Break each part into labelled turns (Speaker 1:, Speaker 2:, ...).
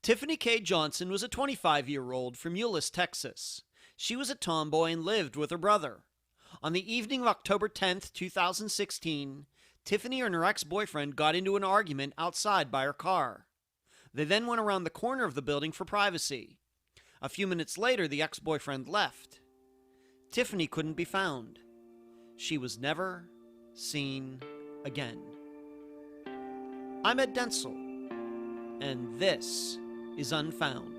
Speaker 1: Typhenie Kae Johnson was a 25-year-old from Euless, Texas. She was a tomboy and lived with her brother. On the evening of October 10th, 2016, Tiffany and her ex-boyfriend got into an argument outside by her car. They then went around the corner of the building for privacy. A few minutes later, the ex-boyfriend left. Tiffany couldn't be found. She was never seen again. I'm Ed Densel, and this is Unfound.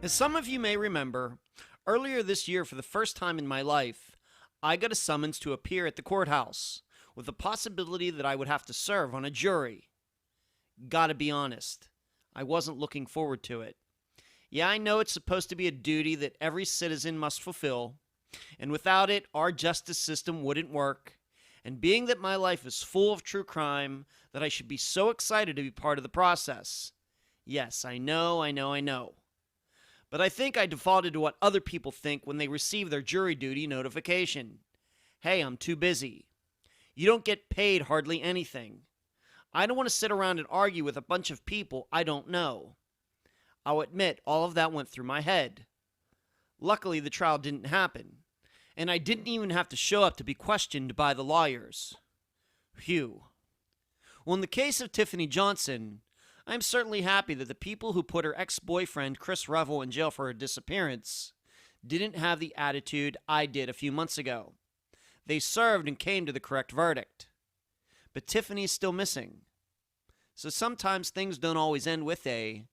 Speaker 1: As some of you may remember, earlier this year, for the first time in my life, I got a summons to appear at the courthouse, with the possibility that I would have to serve on a jury. Gotta be honest, I wasn't looking forward to it. Yeah, I know it's supposed to be a duty that every citizen must fulfill, and without it, our justice system wouldn't work, and being that my life is full of true crime, that I should be so excited to be part of the process. Yes, I know. But I think I defaulted to what other people think when they receive their jury duty notification. Hey, I'm too busy. You don't get paid hardly anything. I don't want to sit around and argue with a bunch of people I don't know. I'll admit, all of that went through my head. Luckily, the trial didn't happen, and I didn't even have to show up to be questioned by the lawyers. Phew. Well, in the case of Typhenie Johnson, I'm certainly happy that the people who put her ex-boyfriend Chris Revell in jail for her disappearance didn't have the attitude I did a few months ago. They served and came to the correct verdict. But Tiffany's still missing. So sometimes things don't always end with a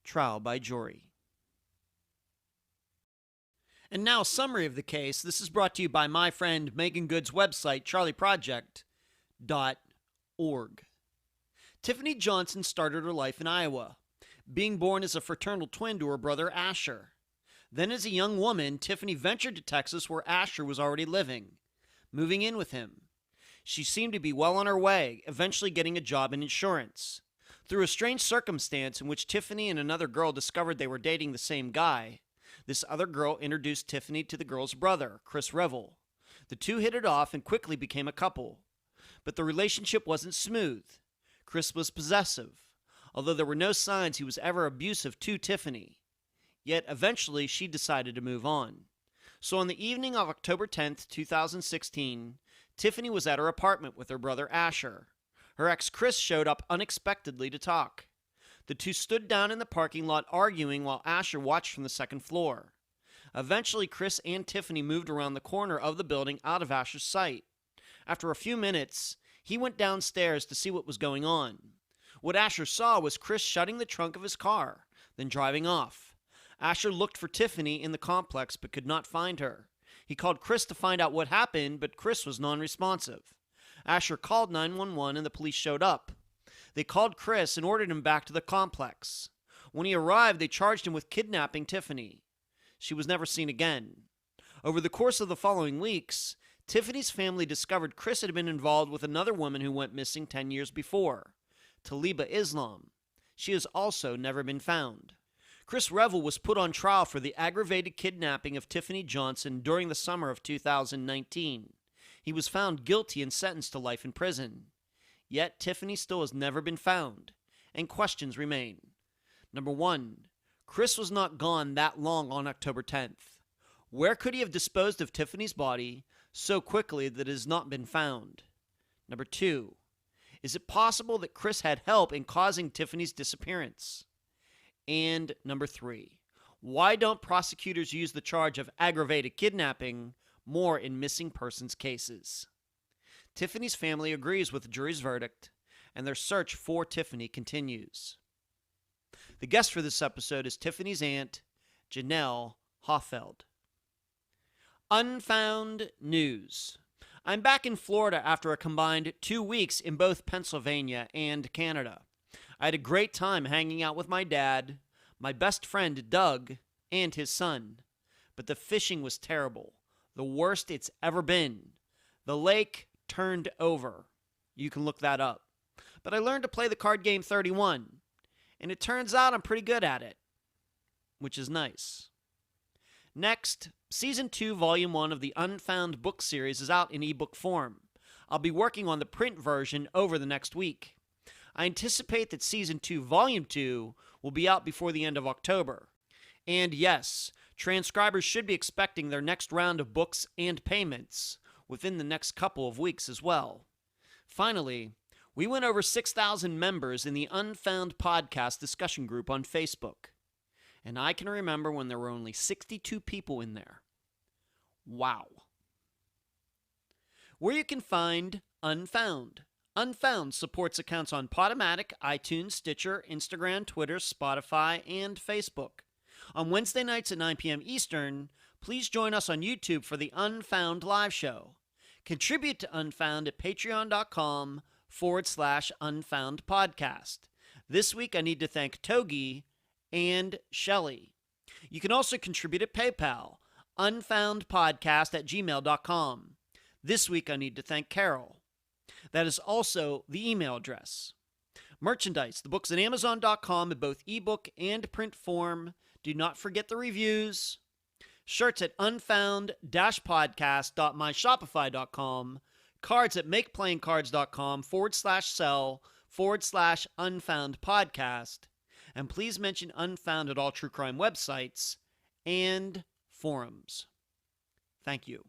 Speaker 1: trial by jury. And now a summary of the case. This is brought to you by my friend Megan Good's website, charleyproject.org. Typhenie Johnson started her life in Iowa, being born as a fraternal twin to her brother Asher. Then as a young woman, Tiffany ventured to Texas where Asher was already living, moving in with him. She seemed to be well on her way, eventually getting a job in insurance. Through a strange circumstance in which Tiffany and another girl discovered they were dating the same guy, this other girl introduced Tiffany to the girl's brother, Chris Revell. The two hit it off and quickly became a couple. But the relationship wasn't smooth. Chris was possessive, although there were no signs he was ever abusive to Tiffany. Yet eventually she decided to move on. So on the evening of October 10th, 2016, Tiffany was at her apartment with her brother Asher. Her ex Chris showed up unexpectedly to talk. The two stood down in the parking lot arguing while Asher watched from the second floor. Eventually Chris and Tiffany moved around the corner of the building out of Asher's sight. After a few minutes, he went downstairs to see what was going on. What Asher saw was Chris shutting the trunk of his car, then driving off. Asher looked for Tiffany in the complex but could not find her. He called Chris to find out what happened, but Chris was non-responsive. Asher called 911 and the police showed up. They called Chris and ordered him back to the complex. When he arrived, they charged him with kidnapping Tiffany. She was never seen again. Over the course of the following weeks, Tiffany's family discovered Chris had been involved with another woman who went missing 10 years before, Taalibah Islam. She has also never been found. Chris Revell was put on trial for the aggravated kidnapping of Typhenie Johnson during the summer of 2019. He was found guilty and sentenced to life in prison. Yet Tiffany still has never been found, and questions remain. Number 1. Chris was not gone that long on October 10th. Where could he have disposed of Tiffany's body so quickly that it has not been found? Number 2, is it possible that Chris had help in causing Tiffany's disappearance? And number 3, why don't prosecutors use the charge of aggravated kidnapping more in missing persons cases? Tiffany's family agrees with the jury's verdict, and their search for Tiffany continues. The guest for this episode is Tiffany's aunt, Janelle Hoffeld. Unfound news. I'm back in Florida after a combined 2 weeks in both Pennsylvania and Canada. I had a great time hanging out with my dad, my best friend Doug, and his son. But the fishing was terrible, the worst it's ever been. The lake turned over. You can look that up. But I learned to play the card game 31, and it turns out I'm pretty good at it, which is nice. Next, Season 2, Volume 1 of the Unfound book series is out in ebook form. I'll be working on the print version over the next week. I anticipate that Season 2, Volume 2 will be out before the end of October. And yes, transcribers should be expecting their next round of books and payments within the next couple of weeks as well. Finally, we went over 6,000 members in the Unfound Podcast discussion group on Facebook. And I can remember when there were only 62 people in there. Wow. Where you can find Unfound. Unfound supports accounts on Podomatic, iTunes, Stitcher, Instagram, Twitter, Spotify, and Facebook. On Wednesday nights at 9 p.m. Eastern, please join us on YouTube for the Unfound live show. Contribute to Unfound at patreon.com/Unfound Podcast. This week I need to thank Togi and Shelley. You can also contribute at PayPal, unfoundpodcast@gmail.com. This week I need to thank Carol. That is also the email address. Merchandise, the books at Amazon.com in both ebook and print form. Do not forget the reviews. Shirts at unfound-podcast.myshopify.com. Cards at makeplayingcards.com/sell/Unfound Podcast. And please mention Unfound at all true crime websites and forums. Thank you.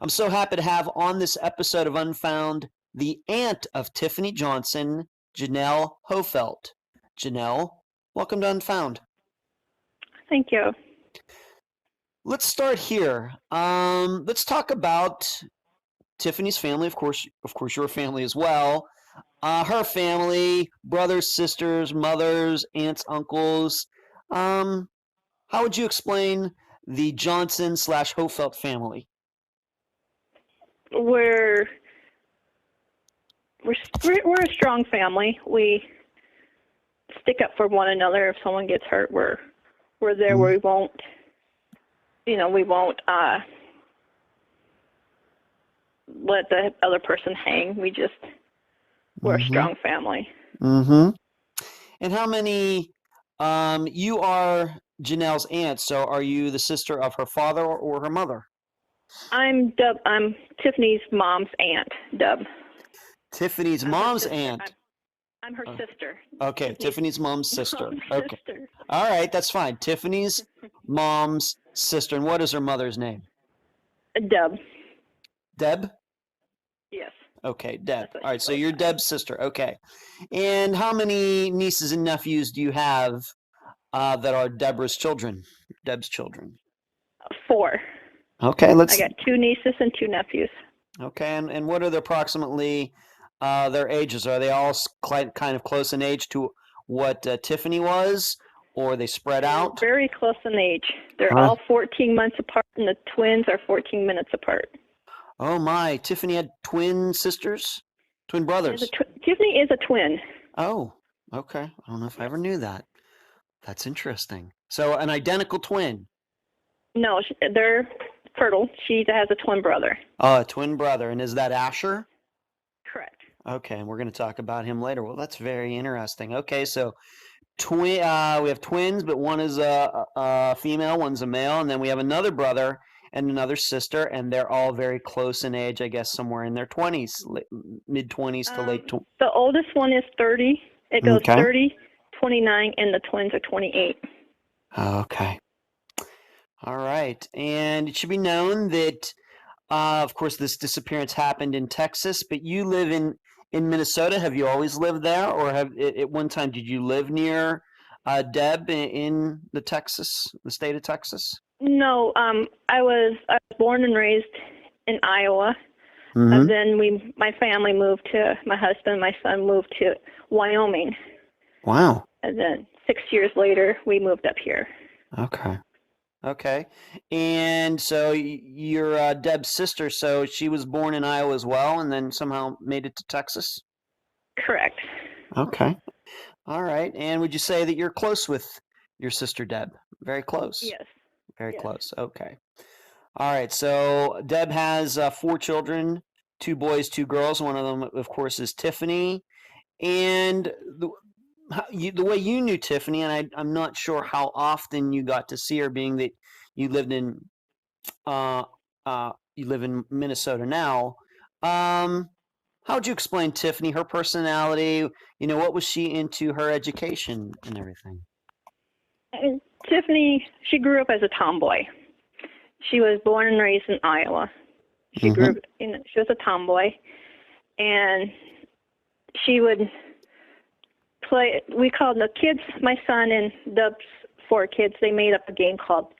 Speaker 1: I'm so happy to have on this episode of Unfound the aunt of Typhenie Johnson, Janelle Hofelt. Janelle, welcome to Unfound.
Speaker 2: Thank you.
Speaker 1: Let's start here. Let's talk about Tiffany's family. Of course, your family as well. Her family, brothers, sisters, mothers, aunts, uncles. How would you explain the Johnson/Hofelt family?
Speaker 2: We're a strong family. We stick up for one another. If someone gets hurt, we're there. We won't let the other person hang. We're a strong family.
Speaker 1: And how many? You are Janelle's aunt, so are you the sister of her father or her mother?
Speaker 2: I'm Tiffany's mom's aunt, Dub.
Speaker 1: Tiffany's mom's aunt.
Speaker 2: I'm her sister.
Speaker 1: Okay, Tiffany's mom's sister. Okay.
Speaker 2: Sister.
Speaker 1: All right, that's fine. Tiffany's mom's sister. And what is her mother's name?
Speaker 2: Deb.
Speaker 1: Deb?
Speaker 2: Yes.
Speaker 1: Okay, Deb. All right, so you're Deb's sister. Okay. And how many nieces and nephews do you have that are Deborah's children? Deb's children?
Speaker 2: 4.
Speaker 1: Okay,
Speaker 2: I got 2 nieces and 2 nephews.
Speaker 1: Okay, and what are the approximately their ages? Are they all kind of close in age to what Tiffany was, or are they spread out?
Speaker 2: Very close in age. They're all 14 months apart, and the twins are 14 minutes apart.
Speaker 1: Oh my! Tiffany had twin sisters, twin brothers.
Speaker 2: Tiffany is a twin.
Speaker 1: Oh, okay. I don't know if I ever knew that. That's interesting. So an identical twin.
Speaker 2: No, they're fertile. She has a twin brother.
Speaker 1: Oh, a twin brother. And is that Asher?
Speaker 2: Correct.
Speaker 1: Okay, and we're going to talk about him later. Well, that's very interesting. Okay, so we have twins, but one is a female, one's a male, and then we have another brother and another sister, and they're all very close in age, I guess somewhere in their 20s, mid-20s to late 20s.
Speaker 2: The oldest one is 30. It goes 30, 29, and the twins are 28.
Speaker 1: Okay. All right. And it should be known that, of course, this disappearance happened in Texas, but you live in Minnesota. Have you always lived there, or at one time did you live near Deb in the state of Texas?
Speaker 2: No, I was born and raised in Iowa. And then my family moved my husband and my son moved to Wyoming.
Speaker 1: Wow.
Speaker 2: And then 6 years later, we moved up here.
Speaker 1: Okay. And so you're Deb's sister, so she was born in Iowa as well, and then somehow made it to Texas?
Speaker 2: Correct.
Speaker 1: Okay. All right. And would you say that you're close with your sister Deb? Very close.
Speaker 2: Yes.
Speaker 1: Very
Speaker 2: Yes.
Speaker 1: close. Okay. All right. So Deb has 4 children, 2 boys, 2 girls. One of them, of course, is Tiffany. And the way you knew Tiffany, and I'm not sure how often you got to see her, being that you lived in uh, you live in Minnesota now. How would you explain Tiffany, her personality? You know, what was she into, her education and everything?
Speaker 2: And Tiffany, she grew up as a tomboy. She was born and raised in Iowa. She
Speaker 1: Mm-hmm.
Speaker 2: grew up she was a tomboy, and she would play. We called the kids, my son and Dub's 4 kids. They made up a game called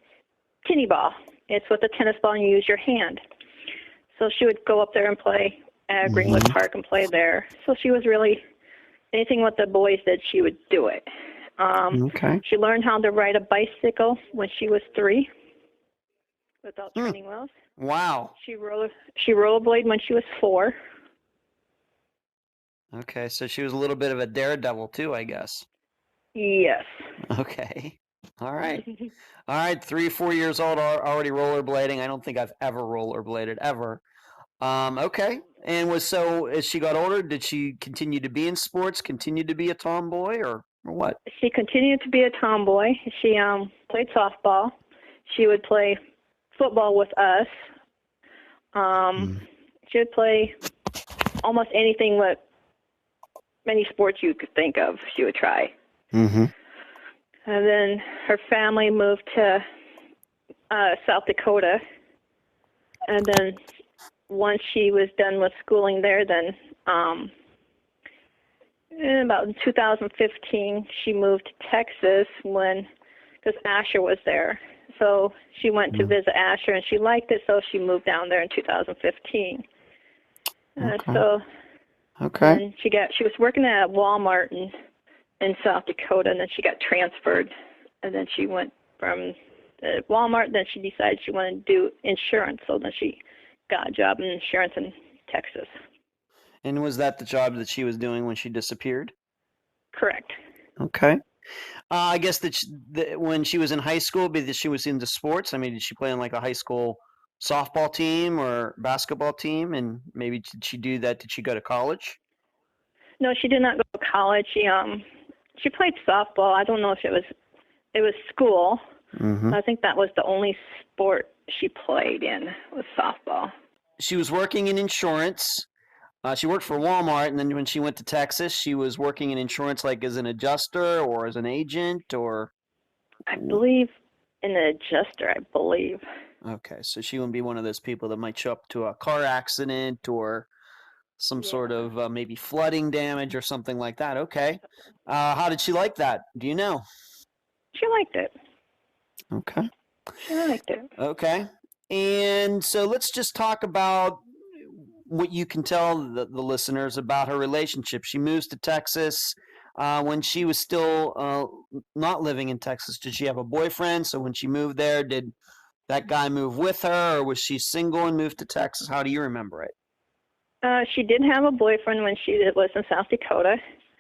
Speaker 2: tinny ball. It's with a tennis ball and you use your hand. So she would go up there and play at Greenwood Park and play there. So she was really anything what the boys did, she would do it.
Speaker 1: Okay.
Speaker 2: She learned how to ride a bicycle when she was 3 without training wheels.
Speaker 1: Wow.
Speaker 2: She rollerblade when she was 4.
Speaker 1: Okay, so she was a little bit of a daredevil too, I guess.
Speaker 2: Yes.
Speaker 1: Okay. All right. All right, 3, 4 years old, already rollerblading. I don't think I've ever rollerbladed ever. Okay. And as she got older, did she continue to be in sports, continue to be a tomboy, or what?
Speaker 2: She continued to be a tomboy. She played softball. She would play football with us. She would play almost anything with many sports you could think of. She would try.
Speaker 1: Mm-hmm.
Speaker 2: And then her family moved to South Dakota. And then once she was done with schooling there, then in about 2015, she moved to Texas because Asher was there. So she went to visit Asher, and she liked it, so she moved down there in 2015.
Speaker 1: Okay.
Speaker 2: And she was working at Walmart in South Dakota, and then she got transferred, and then she went from Walmart. Then she decided she wanted to do insurance, so then she got a job in insurance in Texas.
Speaker 1: And was that the job that she was doing when she disappeared?
Speaker 2: Correct.
Speaker 1: Okay. I guess that when she was in high school, that she was into sports. I mean, did she play on like a high school softball team or basketball team? And maybe did she do that? Did she go to college?
Speaker 2: No, she did not go to college. She played softball. I don't know if it was school.
Speaker 1: Mm-hmm.
Speaker 2: I think that was the only sport she played in was softball.
Speaker 1: She was working in insurance. She worked for Walmart, and then when she went to Texas, she was working in insurance, like as an adjuster or as an agent, or
Speaker 2: I believe an adjuster. I believe.
Speaker 1: Okay, so she wouldn't be one of those people that might show up to a car accident or some sort of maybe flooding damage or something like that. Okay, how did she like that? Do you know?
Speaker 2: She liked it.
Speaker 1: Okay.
Speaker 2: She liked it.
Speaker 1: Okay, and so let's just talk about what you can tell the listeners about her relationship. She moves to Texas. When she was still not living in Texas, did she have a boyfriend? So when she moved there, did that guy move with her, or was she single and moved to Texas? How do you remember it?
Speaker 2: She did have a boyfriend when she was in South Dakota.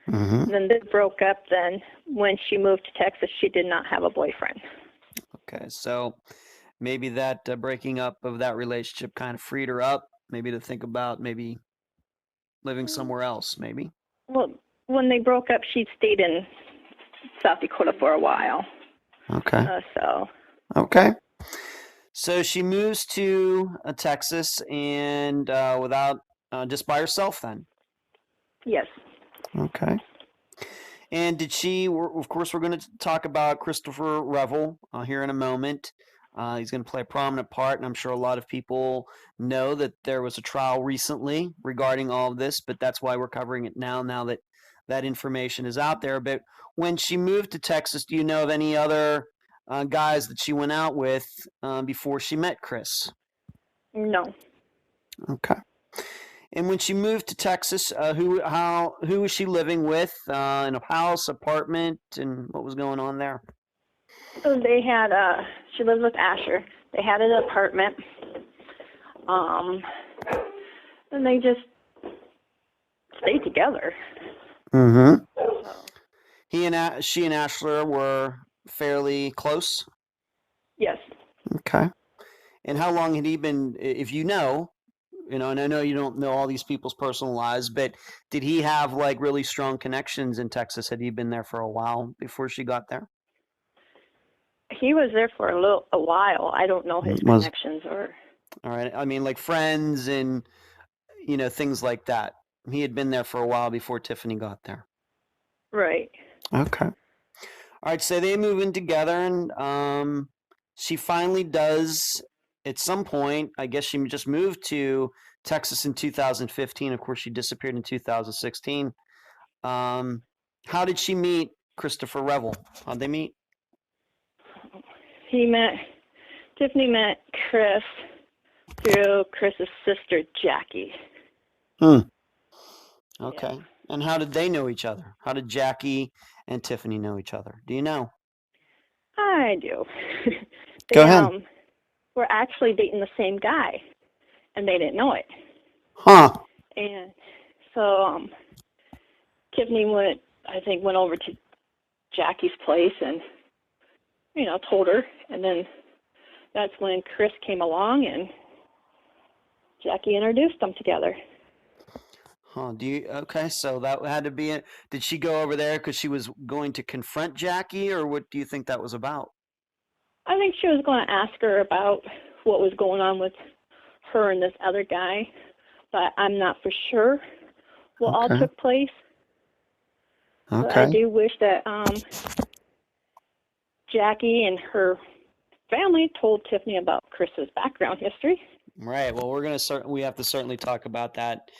Speaker 1: Mm-hmm.
Speaker 2: Then they broke up. Then when she moved to Texas, she did not have a boyfriend.
Speaker 1: Okay, so maybe that breaking up of that relationship kind of freed her up, maybe to think about maybe living somewhere else, maybe.
Speaker 2: Well, when they broke up, she stayed in South Dakota for a while.
Speaker 1: Okay.
Speaker 2: Okay.
Speaker 1: So she moves to Texas and without just by herself then.
Speaker 2: Yes.
Speaker 1: Okay. And did she? Of course, we're going to talk about Christopher Revell here in a moment. He's going to play a prominent part, and I'm sure a lot of people know that there was a trial recently regarding all of this, but that's why we're covering it now that that information is out there. But when she moved to Texas, do you know of any other guys that she went out with before she met Chris?
Speaker 2: No.
Speaker 1: Okay. And when she moved to Texas, who was she living with? In a house, apartment, and what was going on there?
Speaker 2: So they had she lived with Asher. They had an apartment. And they just stayed together.
Speaker 1: Mm-hmm. She and Ashler were fairly close.
Speaker 2: Yes.
Speaker 1: Okay. And how long had he been? If you know, and I know you don't know all these people's personal lives, but did he have like really strong connections in Texas? Had he been there for a while before she got there?
Speaker 2: He was there for a while. I don't know his
Speaker 1: Was
Speaker 2: connections or.
Speaker 1: all right. I mean, like friends and things like that. He had been there for a while before Tiffany got there.
Speaker 2: Right.
Speaker 1: Okay. All right. So they move in together, and she finally does at some point. I guess she just moved to Texas in 2015. Of course, she disappeared in 2016. Um, how did she meet Christopher Revell? How'd they meet?
Speaker 2: Tiffany met Chris through Chris's sister Jackie.
Speaker 1: Okay. Yeah.
Speaker 2: Yeah.
Speaker 1: And how did they know each other? How did Jackie and Tiffany know each other? Do you know?
Speaker 2: I do.
Speaker 1: Go ahead.
Speaker 2: Were actually dating the same guy, and they didn't know it.
Speaker 1: Huh.
Speaker 2: And so Tiffany went over to Jackie's place and, told her. And then that's when Chris came along and Jackie introduced them together.
Speaker 1: Huh. Okay, so that had to be it. Did she go over there because she was going to confront Jackie, or what do you think that was about?
Speaker 2: I think she was going to ask her about what was going on with her and this other guy, but I'm not for sure what all took place.
Speaker 1: Okay.
Speaker 2: But I do wish that Jackie and her family told Tiffany about Chris's background history.
Speaker 1: Right. Well, we have to certainly talk about that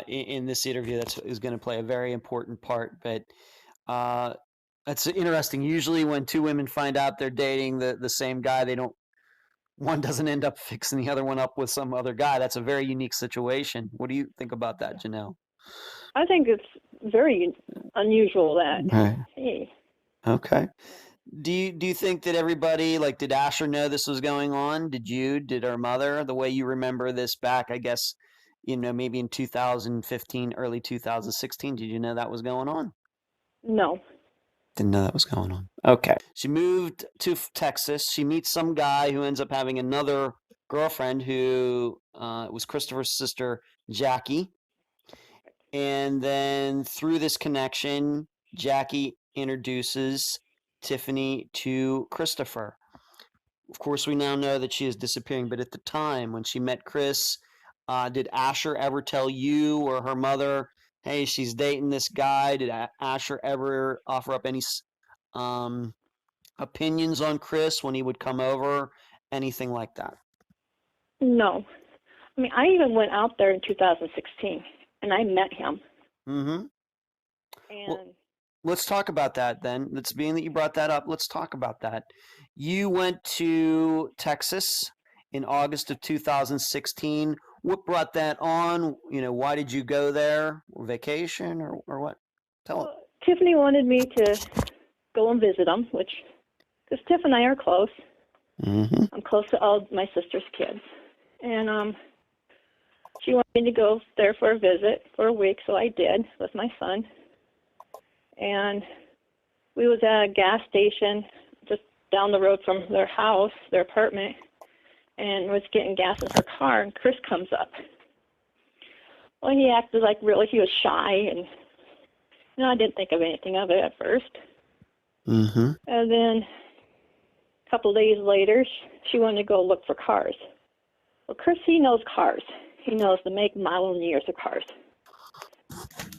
Speaker 1: in this interview. That is going to play a very important part. But that's interesting. Usually, when two women find out they're dating the same guy, one doesn't end up fixing the other one up with some other guy. That's a very unique situation. What do you think about that, Janelle?
Speaker 2: I think it's very unusual that.
Speaker 1: Right.
Speaker 2: Hey.
Speaker 1: Okay. Do you think that everybody, like, did Asher know this was going on? Did her mother, the way you remember this back, I guess, maybe in 2015, early 2016, did you know that was going on?
Speaker 2: No.
Speaker 1: Didn't know that was going on. Okay. She moved to Texas. She meets some guy who ends up having another girlfriend who was Christopher's sister, Jackie. And then through this connection, Jackie introduces Tiffany to Christopher. Of course, we now know that she is disappearing, but at the time when she met Chris, did Asher ever tell you or her mother, hey, she's dating this guy? Did Asher ever offer up any opinions on Chris when he would come over? Anything like that?
Speaker 2: No. I mean, I even went out there in 2016, and I met him.
Speaker 1: Mm-hmm.
Speaker 2: And
Speaker 1: well, let's talk about that then. Being that you brought that up, let's talk about that. You went to Texas in August of 2016. What brought that on? Why did you go there? Vacation or what? Tell us.
Speaker 2: Tiffany wanted me to go and visit him, because Tiff and I are close.
Speaker 1: Mm-hmm.
Speaker 2: I'm close to all my sister's kids. And she wanted me to go there for a visit for a week, so I did with my son. And we was at a gas station just down the road from their house, their apartment, and was getting gas in her car, and Chris comes up. Well, he acted like really he was shy, and I didn't think of anything of it at first.
Speaker 1: Mm-hmm.
Speaker 2: And then a couple days later, she wanted to go look for cars. Well, Chris, he knows cars. He knows the make, model, and years of cars.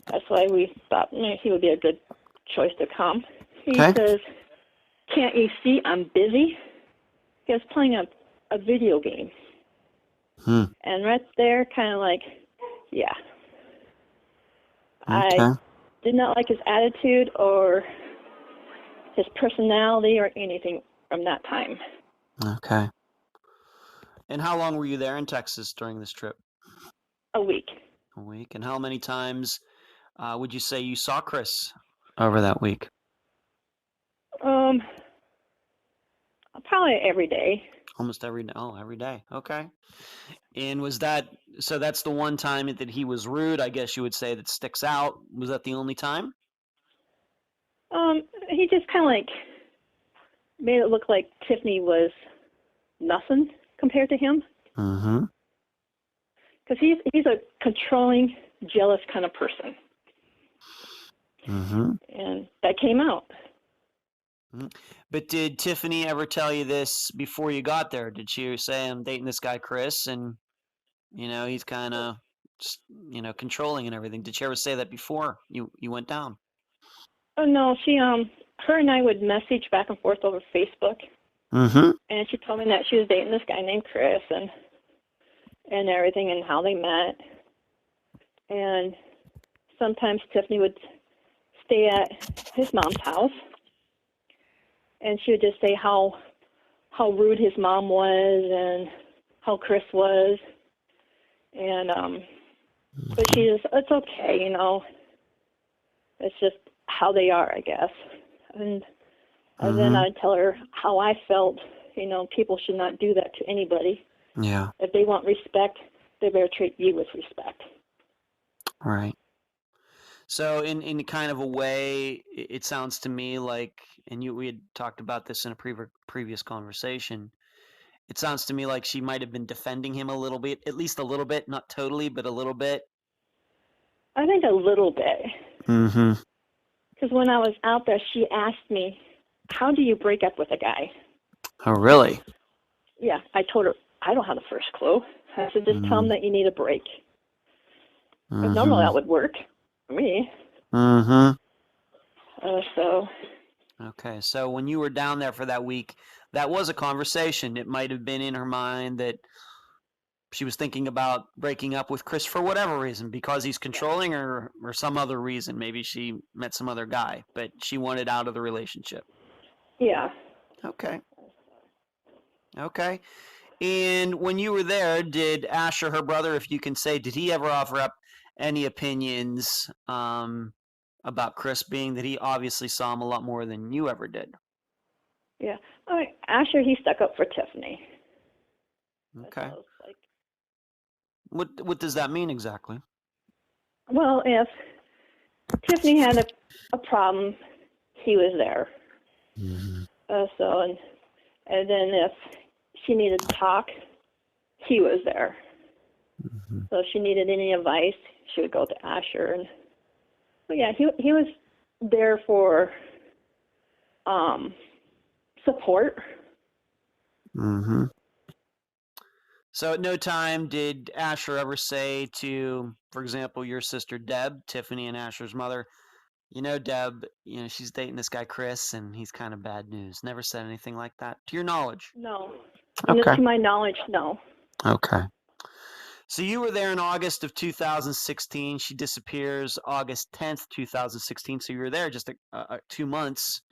Speaker 2: That's why we thought he would be a good choice to come. He says, can't you see I'm busy? He was playing a video game. And right there, kind of like, yeah. Okay. I did not like his attitude or his personality or anything from that time.
Speaker 1: Okay. And how long were you there in Texas during this trip?
Speaker 2: A week.
Speaker 1: A week. And how many times would you say you saw Chris over that week?
Speaker 2: Probably every day.
Speaker 1: Almost every day. Oh, every day. Okay. And so that's the one time that he was rude, I guess you would say, that sticks out. Was that the only time?
Speaker 2: He just kind of like made it look like Tiffany was nothing compared to him.
Speaker 1: Mm-hmm.
Speaker 2: Because he's a controlling, jealous kind of person.
Speaker 1: Mm-hmm.
Speaker 2: And that came out.
Speaker 1: But did Tiffany ever tell you this before you got there? Did she say, I'm dating this guy, Chris, and, he's kind of, controlling and everything? Did she ever say that before you went down?
Speaker 2: Oh, no, her and I would message back and forth over Facebook.
Speaker 1: Mm-hmm.
Speaker 2: And she told me that she was dating this guy named Chris and everything and how they met. And sometimes Tiffany would stay at his mom's house. And she would just say how rude his mom was and how Chris was. And, but she just, it's okay, It's just how they are, I guess. And then I'd tell her how I felt. People should not do that to anybody.
Speaker 1: Yeah.
Speaker 2: If they want respect, they better treat you with respect.
Speaker 1: Right. So in kind of a way, it sounds to me like, and we had talked about this in a previous conversation, it sounds to me like she might have been defending him a little bit, at least a little bit, not totally, but a little bit.
Speaker 2: I think a little bit.
Speaker 1: Mm-hmm.
Speaker 2: Because when I was out there, she asked me, how do you break up with a guy?
Speaker 1: Oh, really?
Speaker 2: Yeah, I told her, I don't have the first clue. I said, just tell him that you need a break. Because normally that would work for me.
Speaker 1: Mm-hmm.
Speaker 2: So.
Speaker 1: Okay, so when you were down there for that week, that was a conversation. It might have been in her mind that she was thinking about breaking up with Chris for whatever reason, because he's controlling or some other reason. Maybe she met some other guy, but she wanted out of the relationship.
Speaker 2: Yeah.
Speaker 1: Okay. Okay. And when you were there, did Asher, her brother, if you can say, did he ever offer up any opinions about Chris, being that he obviously saw him a lot more than you ever did?
Speaker 2: Yeah. Asher, he stuck up for Tiffany.
Speaker 1: Okay. What does that mean exactly?
Speaker 2: Well, if Tiffany had a problem, he was there.
Speaker 1: Mm-hmm.
Speaker 2: And then if she needed to talk, he was there.
Speaker 1: Mm-hmm.
Speaker 2: So if she needed any advice, she would go to Asher. And so yeah, he was there for support.
Speaker 1: Mm-hmm. So at no time did Asher ever say to, for example, your sister Deb, Tiffany and Asher's mother, Deb, she's dating this guy Chris, and he's kind of bad news. Never said anything like that, to your knowledge?
Speaker 2: No.
Speaker 1: Okay.
Speaker 2: To my knowledge, no.
Speaker 1: Okay. So you were there in August of 2016. She disappears August 10th, 2016. So you were there just 2 months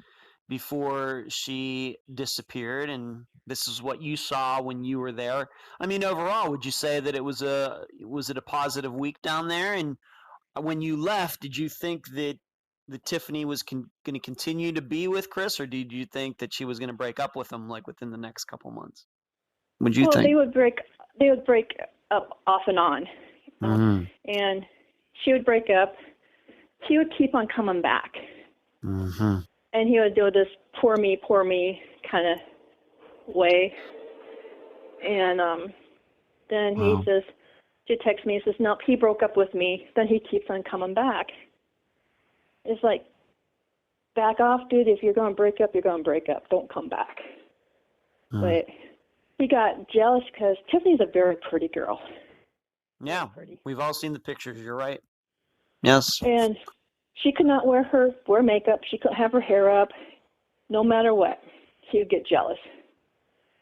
Speaker 1: before she disappeared, and this is what you saw when you were there. I mean, overall, would you say that was it a positive week down there? And when you left, did you think that Tiffany was going to continue to be with Chris, or did you think that she was going to break up with him like within the next couple months? What do you think?
Speaker 2: They would break up off and on. And she would break up. He would keep on coming back.
Speaker 1: Mm-hmm.
Speaker 2: And he would do this poor me kind of way. And then he says, she texts me, he says, nope, he broke up with me. Then he keeps on coming back. It's like, back off, dude. If you're going to break up, you're going to break up. Don't come back. But he got jealous because Tiffany's a very pretty girl.
Speaker 1: Yeah, we've all seen the pictures. You're right. Yes.
Speaker 2: And she could not wear makeup. She couldn't have her hair up. No matter what, he would get jealous.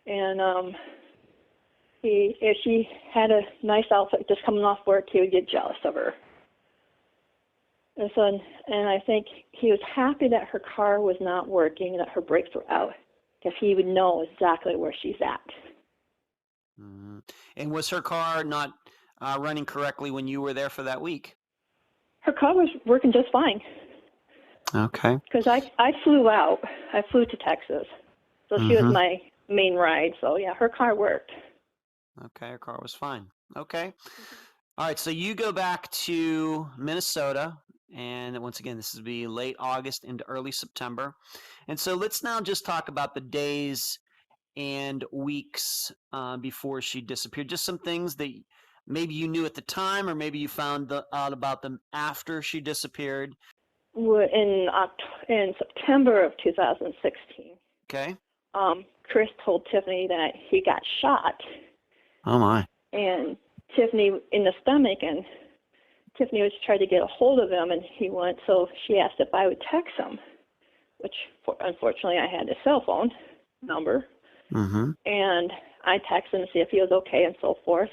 Speaker 2: And if she had a nice outfit just coming off work, he would get jealous of her. And I think he was happy that her car was not working, that her brakes were out, because he would know exactly where she's at.
Speaker 1: Mm-hmm. And was her car not running correctly when you were there for that week?
Speaker 2: Her car was working just fine.
Speaker 1: Okay.
Speaker 2: Because I flew out. I flew to Texas. So she was my main ride. So, yeah, her car worked.
Speaker 1: Okay, her car was fine. Okay. All right, so you go back to Minnesota. And once again, this will be late August into early September. And so let's now just talk about the days and weeks before she disappeared. Just some things that maybe you knew at the time, or maybe you found out about them after she disappeared.
Speaker 2: In September of 2016,
Speaker 1: Okay.
Speaker 2: Chris told Tiffany that he got shot,
Speaker 1: Oh my.
Speaker 2: and Tiffany in the stomach, and Tiffany was trying to get a hold of him, and he went. So she asked if I would text him, which unfortunately I had his cell phone number, and I texted him to see if he was okay and so forth.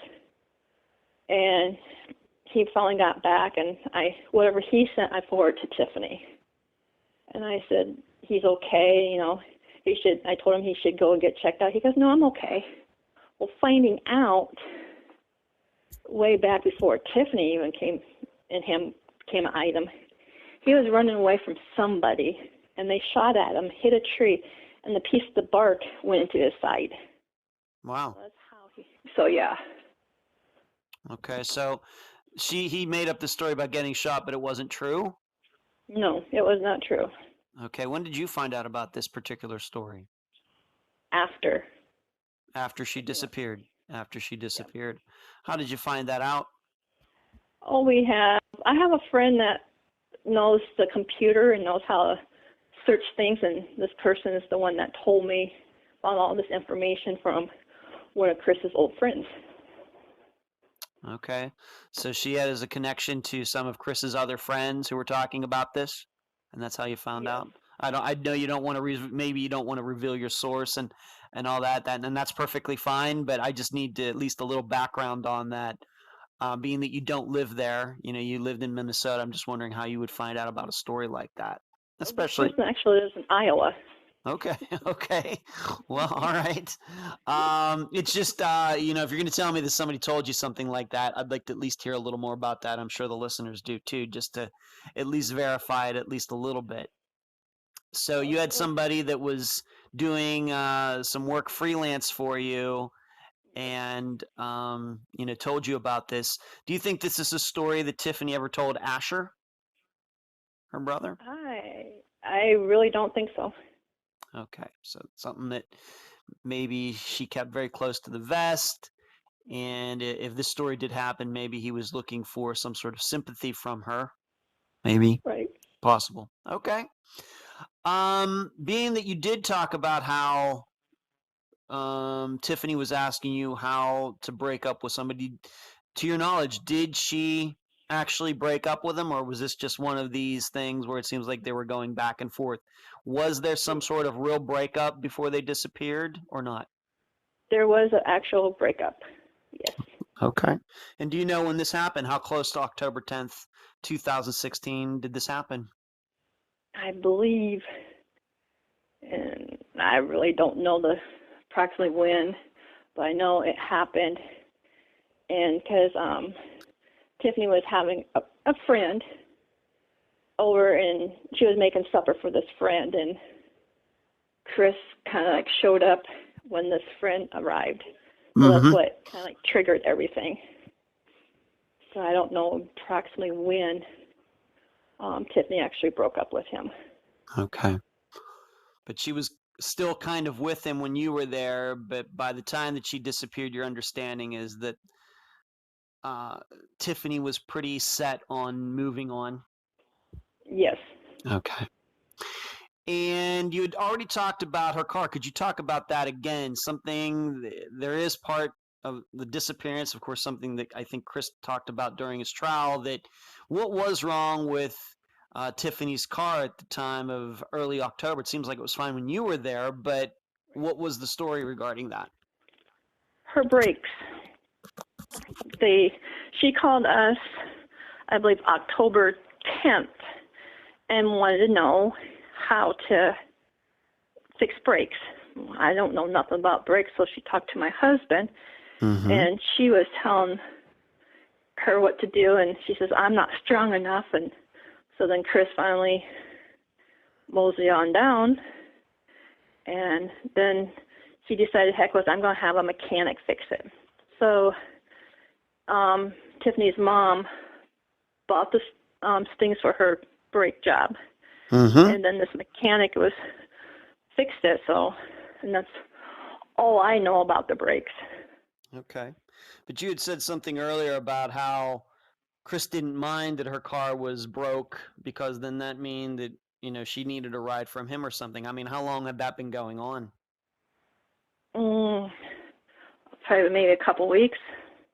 Speaker 2: And he finally got back, and whatever he sent, I forwarded to Tiffany. And I said, he's okay, you know, I told him he should go and get checked out. He goes, no, I'm okay. Well, finding out way back before Tiffany even came an item, he was running away from somebody, and they shot at him, hit a tree, and the piece of the bark went into his side.
Speaker 1: Wow.
Speaker 2: That's how so yeah.
Speaker 1: Okay, so he made up the story about getting shot, but it wasn't true?
Speaker 2: No, it was not true.
Speaker 1: Okay, when did you find out about this particular story?
Speaker 2: After
Speaker 1: she disappeared. After she disappeared. Yeah. How did you find that out?
Speaker 2: Oh, I have a friend that knows the computer and knows how to search things, and this person is the one that told me about all this information from one of Chris's old friends.
Speaker 1: Okay, so she has a connection to some of Chris's other friends who were talking about this, and that's how you found out. I know you don't want to maybe you don't want to reveal your source and all that, and that's perfectly fine. But I just need to at least a little background on that. Being that you don't live there, you know, you lived in Minnesota. I'm just wondering how you would find out about a story like that, especially.
Speaker 2: This person actually lives in Iowa.
Speaker 1: Okay. Okay. Well, all right. It's just, you know, if you're going to tell me that somebody told you something like that, I'd like to at least hear a little more about that. I'm sure the listeners do too, just to at least verify it at least a little bit. So you had somebody that was doing some work freelance for you and, you know, told you about this. Do you think this is a story that Tiffany ever told Asher, her brother?
Speaker 2: I really don't think so.
Speaker 1: Okay, so something that maybe she kept very close to the vest, and if this story did happen, maybe he was looking for some sort of sympathy from her. Maybe.
Speaker 2: Right.
Speaker 1: Possible. Okay. Being that you did talk about how Tiffany was asking you how to break up with somebody, to your knowledge, did she actually break up with him, or was this just one of these things where it seems like they were going back and forth? Was there some sort of real breakup before they disappeared or not?
Speaker 2: There was an actual breakup, yes.
Speaker 1: Okay. And do you know when this happened? How close to October 10th, 2016 did this happen?
Speaker 2: I believe, and I really don't know approximately when, but I know it happened. And because Tiffany was having a friend over, and she was making supper for this friend, and Chris kind of like showed up when this friend arrived. So that's what kind of like triggered everything. So I don't know approximately when Tiffany actually broke up with him.
Speaker 1: Okay. But she was still kind of with him when you were there, but by the time that she disappeared, your understanding is that Tiffany was pretty set on moving on?
Speaker 2: Yes.
Speaker 1: Okay. And you had already talked about her car. Could you talk about that again? There is part of the disappearance, of course, something that I think Chris talked about during his trial, that what was wrong with Tiffany's car at the time of early October? It seems like it was fine when you were there, but what was the story regarding that?
Speaker 2: Her brakes. She called us, I believe, October 10th, and wanted to know how to fix brakes. I don't know nothing about brakes, so she talked to my husband, and she was telling her what to do, and she says, I'm not strong enough. And so then Chris finally moseyed on down, and then she decided, heck with it, I'm going to have a mechanic fix it. So Tiffany's mom bought stings for her brake job.
Speaker 1: Mm-hmm.
Speaker 2: And then this mechanic fixed it. So, and that's all I know about the brakes.
Speaker 1: Okay. But you had said something earlier about how Chris didn't mind that her car was broke because then that mean that, she needed a ride from him or something. I mean, how long had that been going on?
Speaker 2: Probably maybe a couple weeks.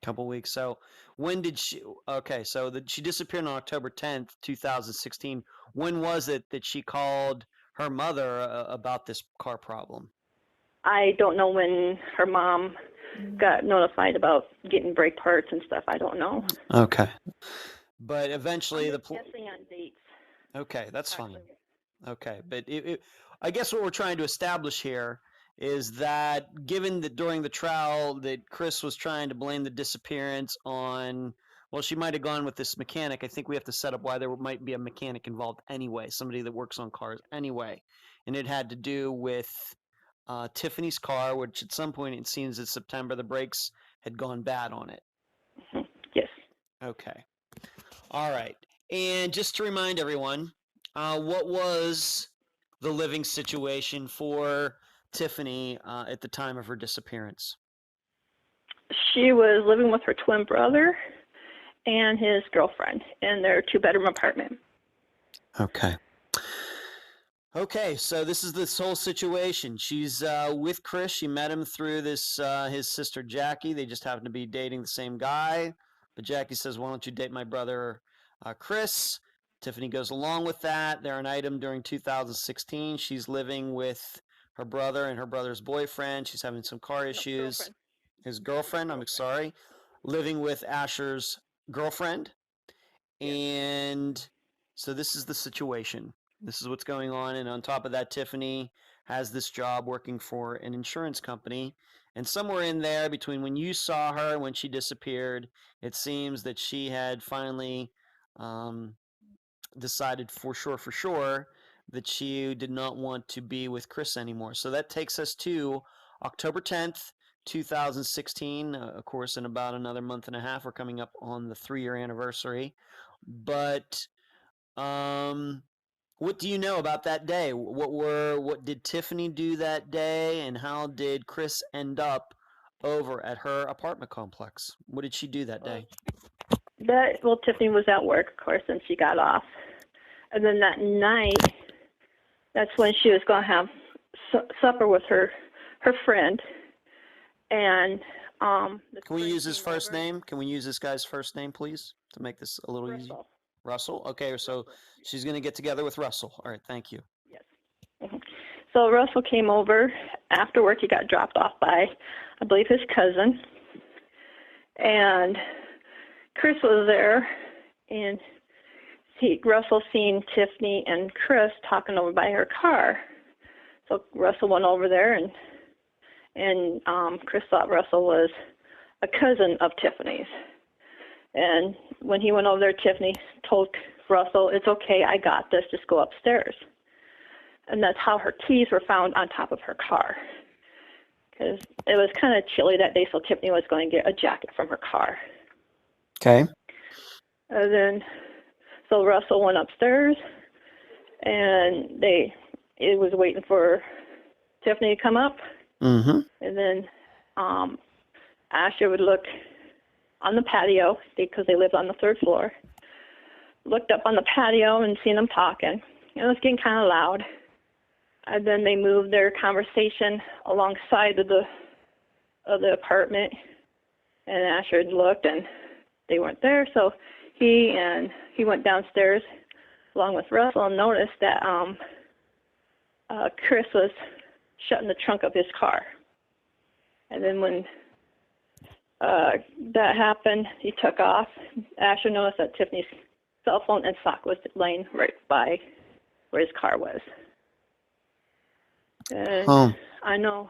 Speaker 1: Couple weeks. So when did she, okay, so she disappeared on October 10th, 2016. When was it that she called her mother about this car problem?
Speaker 2: I don't know when her mom got notified about getting brake parts and stuff. I don't know.
Speaker 1: Okay. But eventually
Speaker 2: I'm just guessing on dates.
Speaker 1: Okay, that's fine. Okay, but I guess what we're trying to establish here is that given that during the trial that Chris was trying to blame the disappearance on, well, she might have gone with this mechanic. I think we have to set up why there might be a mechanic involved anyway, somebody that works on cars anyway. And it had to do with Tiffany's car, which at some point it seems in September the brakes had gone bad on it.
Speaker 2: Yes.
Speaker 1: Okay. All right. And just to remind everyone, what was the living situation for Tiffany at the time of her disappearance?
Speaker 2: She was living with her twin brother and his girlfriend in their 2-bedroom apartment.
Speaker 1: Okay. Okay, so this is this whole situation. She's with Chris. She met him through this his sister Jackie. They just happen to be dating the same guy. But Jackie says, "Why don't you date my brother, Chris?" Tiffany goes along with that. They're an item during 2016. She's living with her brother and her brother's boyfriend. She's having some car issues.
Speaker 2: Girlfriend.
Speaker 1: His girlfriend, I'm sorry, living with Asher's girlfriend.
Speaker 2: Yes.
Speaker 1: And so this is the situation. This is what's going on. And on top of that, Tiffany has this job working for an insurance company. And somewhere in there, between when you saw her and when she disappeared, it seems that she had finally decided for sure that she did not want to be with Chris anymore. So that takes us to October 10th, 2016. Of course, in about another month and a half, we're coming up on the 3-year anniversary. But what do you know about that day? What did Tiffany do that day, and how did Chris end up over at her apartment complex? What did she do that day?
Speaker 2: Tiffany was at work, of course, and she got off. And then that night, that's when she was going to have supper with her friend. And
Speaker 1: can we use his first name? Can we use this guy's first name, please, to make this a little easier? Russell. Okay, so she's going to get together with Russell. All right, thank you.
Speaker 2: Yes. Mm-hmm. So Russell came over after work. He got dropped off by, I believe, his cousin. And Chris was there, and Russell seen Tiffany and Chris talking over by her car. So Russell went over there, and Chris thought Russell was a cousin of Tiffany's. And when he went over there, Tiffany told Russell, "It's okay, I got this, just go upstairs." And that's how her keys were found on top of her car. Because it was kind of chilly that day, so Tiffany was going to get a jacket from her car.
Speaker 1: Okay.
Speaker 2: And then, so Russell went upstairs, and it was waiting for Tiffany to come up.
Speaker 1: Mm-hmm.
Speaker 2: And then Asher would look on the patio, because they lived on the 3rd floor, looked up on the patio and seen them talking. It was getting kind of loud. And then they moved their conversation alongside of the apartment, and Asher looked, and they weren't there. So he went downstairs along with Russell and noticed that Chris was shutting the trunk of his car. And then when that happened, he took off. Asher noticed that Tiffany's cell phone and sock was laying right by where his car was. And I know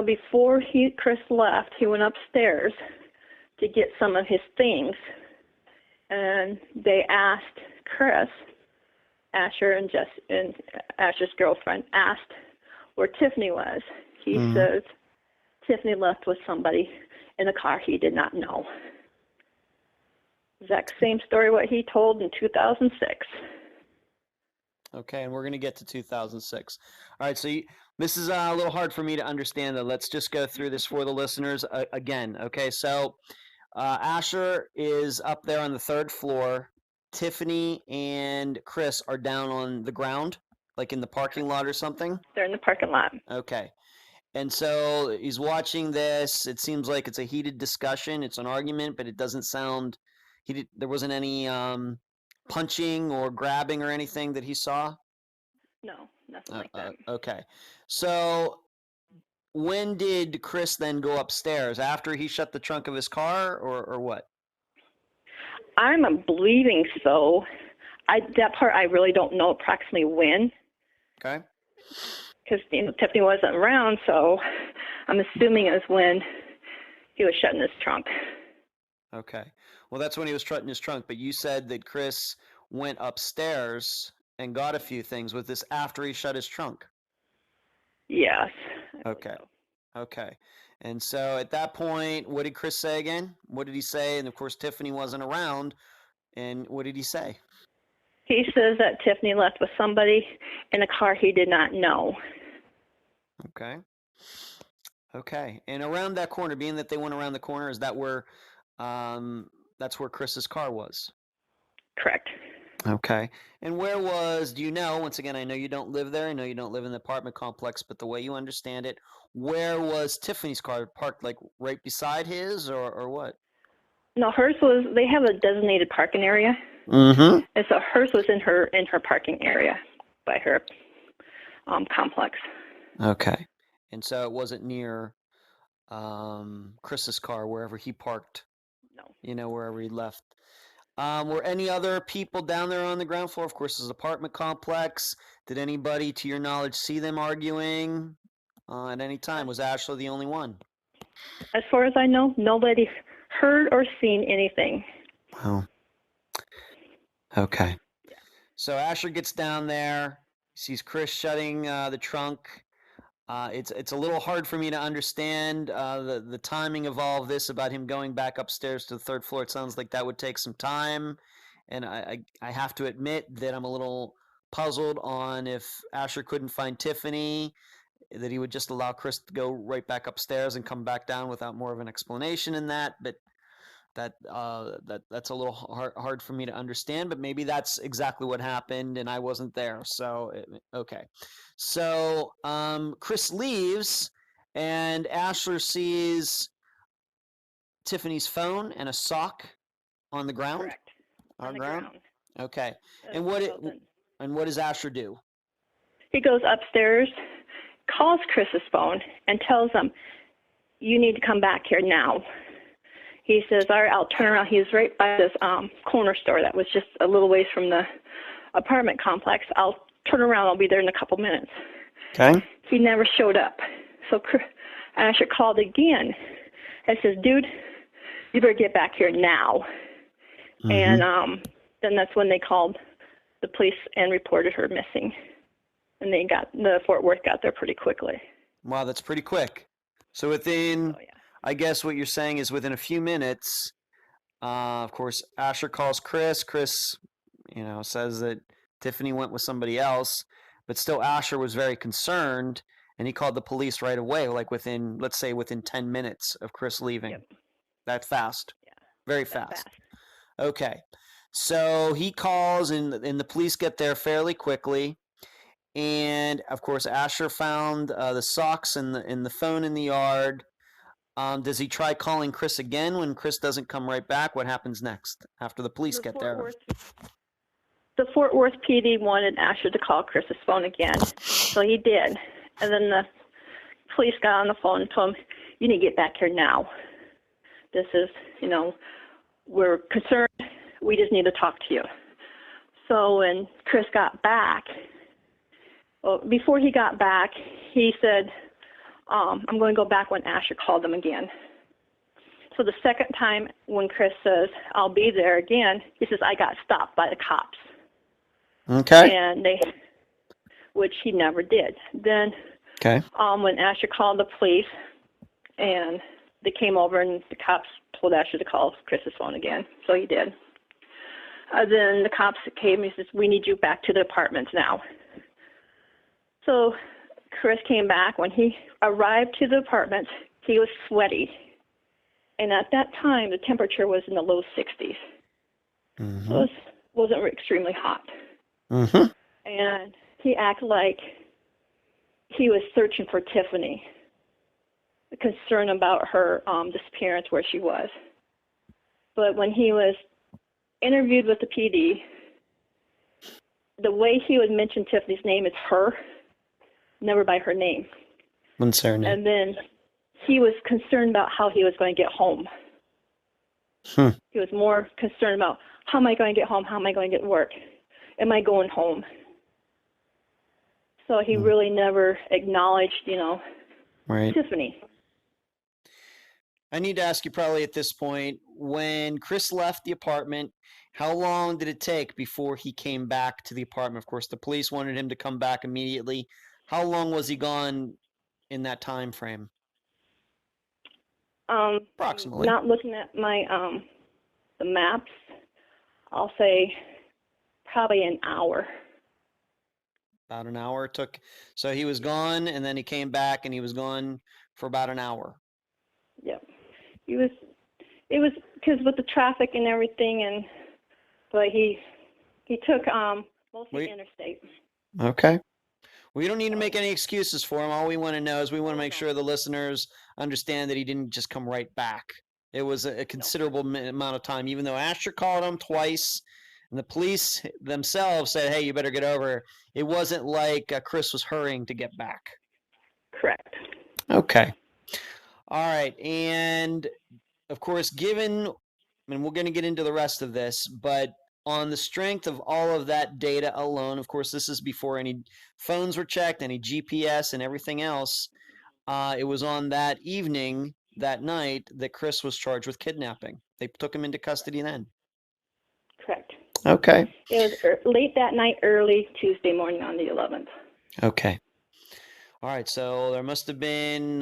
Speaker 2: before Chris left, he went upstairs to get some of his things, and they asked Chris, Asher and Asher's girlfriend asked where Tiffany was. He says Tiffany left with somebody in a car he did not know. Exact same story what he told in 2006.
Speaker 1: Okay, and we're going to get to 2006. All right, so this is a little hard for me to understand, though. Let's just go through this for the listeners again. Okay, so Asher is up there on the third floor. Tiffany and Chris are down on the ground, like in the parking lot or something.
Speaker 2: They're in the parking lot.
Speaker 1: Okay. And so he's watching this. It seems like it's a heated discussion. It's an argument, but it doesn't sound there wasn't any punching or grabbing or anything that he saw.
Speaker 2: No, nothing like that.
Speaker 1: Okay. So when did Chris then go upstairs? After he shut the trunk of his car, or what?
Speaker 2: I'm believing so. That part I really don't know approximately when.
Speaker 1: Okay.
Speaker 2: Because Tiffany wasn't around, so I'm assuming it was when he was shutting his trunk.
Speaker 1: Okay. Well, that's when he was shutting his trunk, but you said that Chris went upstairs and got a few things. Was this after he shut his trunk?
Speaker 2: Yes.
Speaker 1: Okay. Okay. And so at that point, what did Chris say again? What did he say? And of course, Tiffany wasn't around. And what did he say?
Speaker 2: He says that Tiffany left with somebody in a car he did not know.
Speaker 1: Okay. Okay. And around that corner, being that they went around the corner, is that where that's where Chris's car was?
Speaker 2: Correct.
Speaker 1: Okay. And where was, do you know, once again, I know you don't live there. I know you don't live in the apartment complex, but the way you understand it, where was Tiffany's car parked, like right beside his or what?
Speaker 2: No, hers was, they have a designated parking area.
Speaker 1: Mm-hmm.
Speaker 2: And so hers was in her parking area by her complex.
Speaker 1: Okay. And so it wasn't near Chris's car, wherever he parked.
Speaker 2: No.
Speaker 1: Wherever he left. Were any other people down there on the ground floor? Of course, it's an apartment complex. Did anybody, to your knowledge, see them arguing at any time? Was Ashley the only one?
Speaker 2: As far as I know, nobody heard or seen anything.
Speaker 1: Oh. Okay. Yeah. So Asher gets down there, sees Chris shutting the trunk. It's a little hard for me to understand the timing of all of this about him going back upstairs to the third floor. It sounds like that would take some time, and I have to admit that I'm a little puzzled on if Asher couldn't find Tiffany, that he would just allow Chris to go right back upstairs and come back down without more of an explanation in that. But that's a little hard for me to understand, but maybe that's exactly what happened and I wasn't there. So okay. So Chris leaves and Asher sees Tiffany's phone and a sock on the ground.
Speaker 2: Correct. On the ground.
Speaker 1: Okay. And what does Asher do?
Speaker 2: He goes upstairs, calls Chris's phone, and tells him, "You need to come back here now." He says, "All right, I'll turn around." He was right by this corner store that was just a little ways from the apartment complex. "I'll turn around. I'll be there in a couple minutes."
Speaker 1: Okay.
Speaker 2: He never showed up. So Asher called again and says, "Dude, you better get back here now." Mm-hmm. And then that's when they called the police and reported her missing. And the Fort Worth got there pretty quickly.
Speaker 1: Wow, that's pretty quick. So within...
Speaker 2: Oh, yeah.
Speaker 1: I guess what you're saying is within a few minutes, of course, Asher calls Chris. Chris, says that Tiffany went with somebody else, but still Asher was very concerned, and he called the police right away, like let's say within 10 minutes of Chris leaving.
Speaker 2: Yep.
Speaker 1: That fast.
Speaker 2: Yeah.
Speaker 1: Very fast. Okay. So he calls, and the police get there fairly quickly. And, of course, Asher found the socks and the phone in the yard. Does he try calling Chris again when Chris doesn't come right back? What happens next after the police get there?
Speaker 2: The Fort Worth PD wanted Asher to call Chris's phone again, so he did. And then the police got on the phone and told him, "You need to get back here now. This is, we're concerned. We just need to talk to you." So when Chris got back, before he got back, he said, "I'm going to go back when Asher called them again." So the second time when Chris says, "I'll be there again," he says, "I got stopped by the cops."
Speaker 1: Okay.
Speaker 2: And which he never did. Then
Speaker 1: okay.
Speaker 2: When Asher called the police and they came over and the cops told Asher to call Chris's phone again. So he did. Then the cops came and says, "We need you back to the apartments now." So Chris came back. When he arrived to the apartment, he was sweaty. And at that time, the temperature was in the low 60s.
Speaker 1: Mm-hmm.
Speaker 2: So it wasn't extremely hot.
Speaker 1: Mm-hmm.
Speaker 2: And he acted like he was searching for Tiffany, concerned about her disappearance, where she was. But when he was interviewed with the PD, the way he would mention Tiffany's name is her, never by her name.
Speaker 1: What's her name?
Speaker 2: And then he was concerned about how he was going to get home. He was more concerned about, how am I going to get home? How am I going to get to work? Am I going home? So he really never acknowledged,
Speaker 1: Right.
Speaker 2: Tiffany.
Speaker 1: I need to ask you probably at this point, when Chris left the apartment, how long did it take before he came back to the apartment? Of course, the police wanted him to come back immediately. How long was he gone in that time frame? Approximately.
Speaker 2: Not looking at my the maps, I'll say probably an hour.
Speaker 1: About an hour it took. So he was gone, and then he came back, and he was gone for about an hour.
Speaker 2: Yep. It was because with the traffic and everything, but he took mostly interstate.
Speaker 1: Okay. We don't need to make any excuses for him. All we want to know is we want to make sure the listeners understand that he didn't just come right back. It was a considerable amount of time, even though Asher called him twice, and the police themselves said, "Hey, you better get over." It wasn't like Chris was hurrying to get back.
Speaker 2: Correct.
Speaker 1: Okay. All right. And of course, given, and we're going to get into the rest of this, but on the strength of all of that data alone, of course, this is before any phones were checked, any GPS and everything else. It was on that evening, that night, that Chris was charged with kidnapping. They took him into custody then.
Speaker 2: Correct.
Speaker 1: Okay.
Speaker 2: It was late that night, early Tuesday morning on the 11th.
Speaker 1: Okay. All right. So there must have been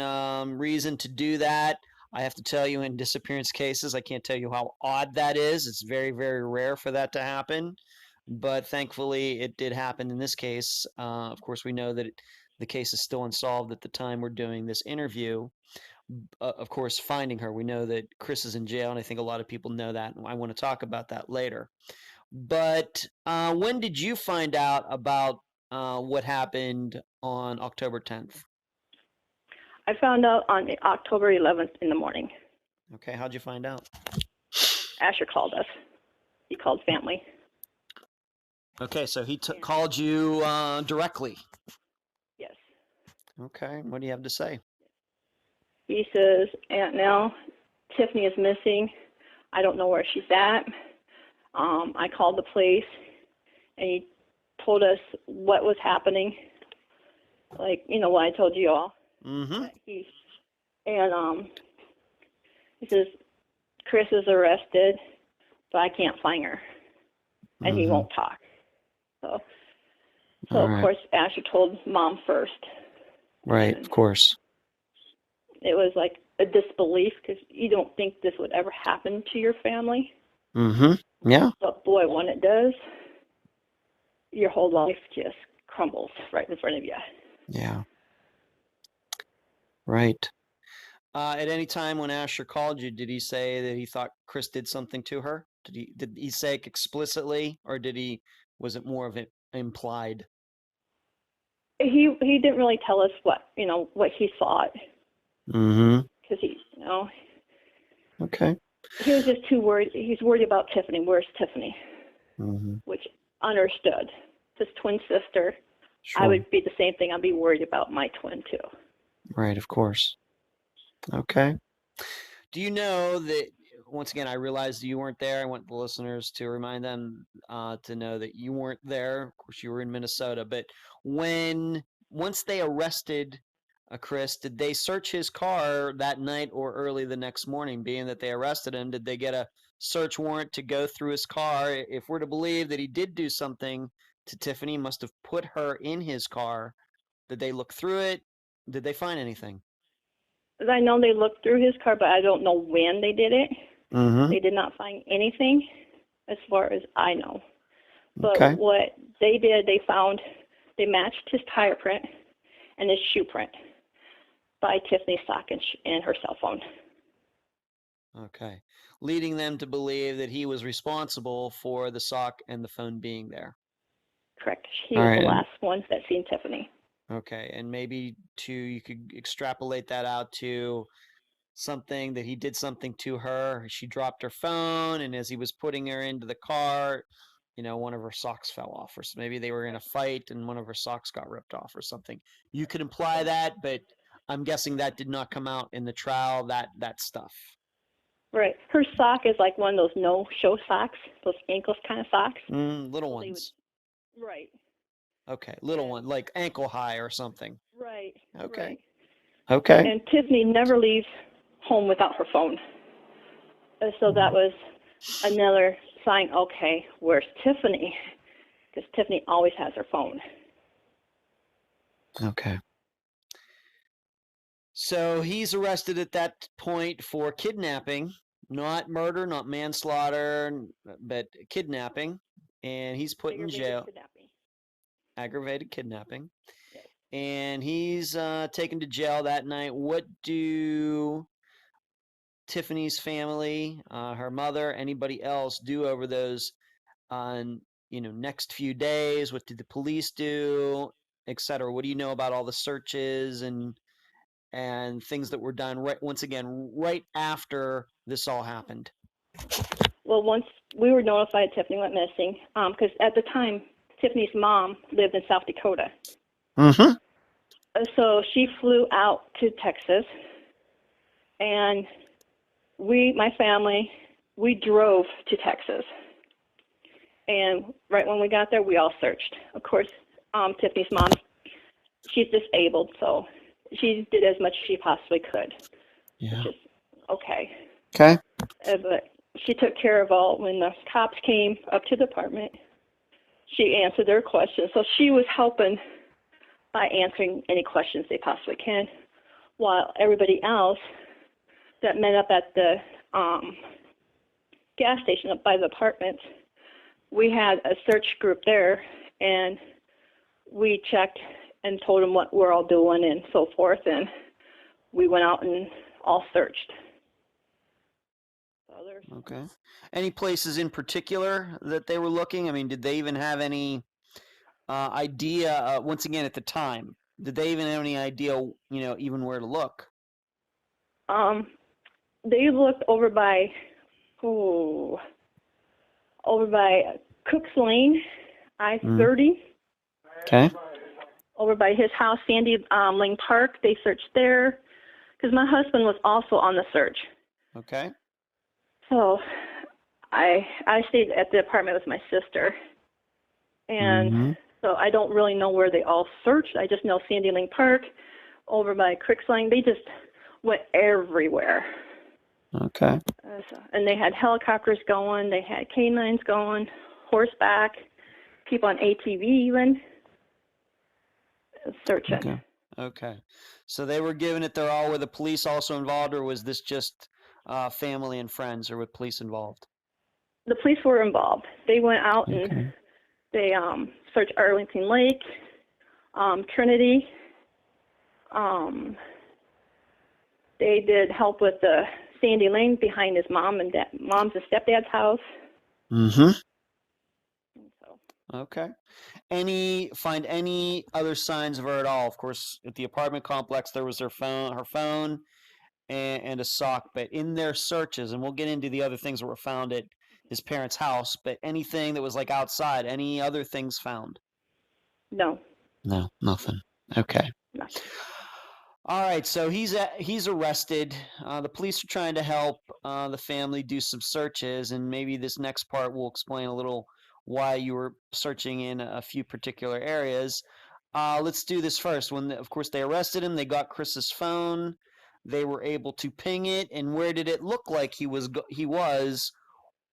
Speaker 1: reason to do that. I have to tell you, in disappearance cases, I can't tell you how odd that is. It's very, very rare for that to happen. But thankfully, it did happen in this case. Of course, we know that the case is still unsolved at the time we're doing this interview. Of course, finding her, we know that Chris is in jail, and I think a lot of people know that, and I want to talk about that later. But when did you find out about what happened on October 10th?
Speaker 2: I found out on October 11th in the morning.
Speaker 1: Okay, how'd you find out?
Speaker 2: Asher called us. He called family.
Speaker 1: Okay, so he called you directly.
Speaker 2: Yes.
Speaker 1: Okay, what do you have to say?
Speaker 2: He says, "Aunt Nell, Tiffany is missing. I don't know where she's at." I called the police, and he told us what was happening. Like, what I told you all.
Speaker 1: Mm-hmm.
Speaker 2: He says, "Chris is arrested, but I can't find her." And he won't talk. So of course, Asher told Mom first.
Speaker 1: Right, of course.
Speaker 2: It was like a disbelief, because you don't think this would ever happen to your family.
Speaker 1: Mm-hmm. Yeah.
Speaker 2: But boy, when it does, your whole life just crumbles right in front of you.
Speaker 1: Yeah. Right. At any time when Asher called you, did he say that he thought Chris did something to her? Did he say it explicitly, or was it more of it implied?
Speaker 2: He didn't really tell us what he thought.
Speaker 1: Mm-hmm.
Speaker 2: Because
Speaker 1: Okay.
Speaker 2: he was just too worried. He's worried about Tiffany. Where's Tiffany?
Speaker 1: Mm-hmm.
Speaker 2: Which understood. His twin sister.
Speaker 1: Sure.
Speaker 2: I would be the same thing. I'd be worried about my twin too.
Speaker 1: Right, of course. Okay. Do you know that, once again, I realized you weren't there. I want the listeners to remind them to know that you weren't there. Of course, you were in Minnesota. But once they arrested Chris, did they search his car that night or early the next morning? Being that they arrested him, did they get a search warrant to go through his car? If we're to believe that he did do something to Tiffany, must have put her in his car. Did they look through it? Did they find anything?
Speaker 2: I know they looked through his car, but I don't know when they did it.
Speaker 1: Mm-hmm.
Speaker 2: They did not find anything. as far as I know. But
Speaker 3: Okay.
Speaker 2: what they did, they matched his tire print and his shoe print by Tiffany's sock and her cell phone.
Speaker 1: Okay. Leading them to believe that he was responsible for the sock and the phone being there.
Speaker 2: Correct. He
Speaker 3: All
Speaker 2: was
Speaker 3: right.
Speaker 2: the last one that seen Tiffany.
Speaker 1: Okay. And maybe you could extrapolate that out to something that he did something to her. She dropped her phone, and as he was putting her into the car, one of her socks fell off, or maybe they were in a fight and one of her socks got ripped off or something. You could imply that, but I'm guessing that did not come out in the trial, that stuff.
Speaker 2: Right. Her sock is like one of those no-show socks, those ankles kind of socks.
Speaker 1: Little ones.
Speaker 2: Right.
Speaker 1: Okay, little one, like ankle high or something.
Speaker 2: Right.
Speaker 1: Okay.
Speaker 2: Right.
Speaker 3: Okay.
Speaker 2: And Tiffany never leaves home without her phone. So that was another sign, okay, where's Tiffany? Because Tiffany always has her phone.
Speaker 3: Okay.
Speaker 1: So he's arrested at that point for kidnapping, not murder, not manslaughter, but kidnapping. And he's put in jail. Aggravated kidnapping.
Speaker 2: Yes.
Speaker 1: And he's taken to jail that night. What do Tiffany's family, her mother, anybody else do over those next few days? What did the police do, etc.? What do you know about all the searches and things that were done right after this all happened?
Speaker 2: Well, once we were notified Tiffany went missing, because at the time Tiffany's mom lived in South Dakota.
Speaker 3: Mm-hmm.
Speaker 2: So she flew out to Texas, and my family, we drove to Texas. And right when we got there, we all searched. Of course, Tiffany's mom, she's disabled, so she did as much as she possibly could.
Speaker 3: Yeah.
Speaker 2: Which is okay.
Speaker 3: Okay.
Speaker 2: But she took care of all. When the cops came up to the apartment, she answered their questions. So she was helping by answering any questions they possibly can, while everybody else that met up at the gas station up by the apartment, we had a search group there, and we checked and told them what we're all doing and so forth, and we went out and all searched.
Speaker 1: Okay. Any places in particular that they were looking? I mean, did they even have any idea, once again, at the time, did they even have any idea, even where to look?
Speaker 2: They looked over by Cook's Lane, I-30.
Speaker 3: Okay.
Speaker 2: Over by his house, Sandy Lane Park. They searched there because my husband was also on the search.
Speaker 1: Okay.
Speaker 2: So I stayed at the apartment with my sister, and so I don't really know where they all searched. I just know Sandy Lane Park, over by Cook's Lane. They just went everywhere.
Speaker 3: Okay.
Speaker 2: And they had helicopters going. They had canines going, horseback, people on ATV even searching.
Speaker 1: Okay. So they were giving it their all. Were the police also involved, or was this just family and friends, or with police involved?
Speaker 2: The police were involved. They went out and they searched Arlington Lake, Trinity. They did help with the Sandy Lane behind his mom's and stepdad's house.
Speaker 3: Mm-hmm.
Speaker 2: So.
Speaker 1: Okay. Find any other signs of her at all? Of course, at the apartment complex, there was her phone, and a sock. But in their searches, and we'll get into the other things that were found at his parents' house, but anything that was like outside, any other things found?
Speaker 2: No.
Speaker 3: No, nothing. Okay.
Speaker 2: Nothing.
Speaker 1: All right, so he's arrested. The police are trying to help the family do some searches, and maybe this next part will explain a little why you were searching in a few particular areas. Let's do this first. Of course, they arrested him. They got Chris's phone. They were able to ping it, and where did it look like he was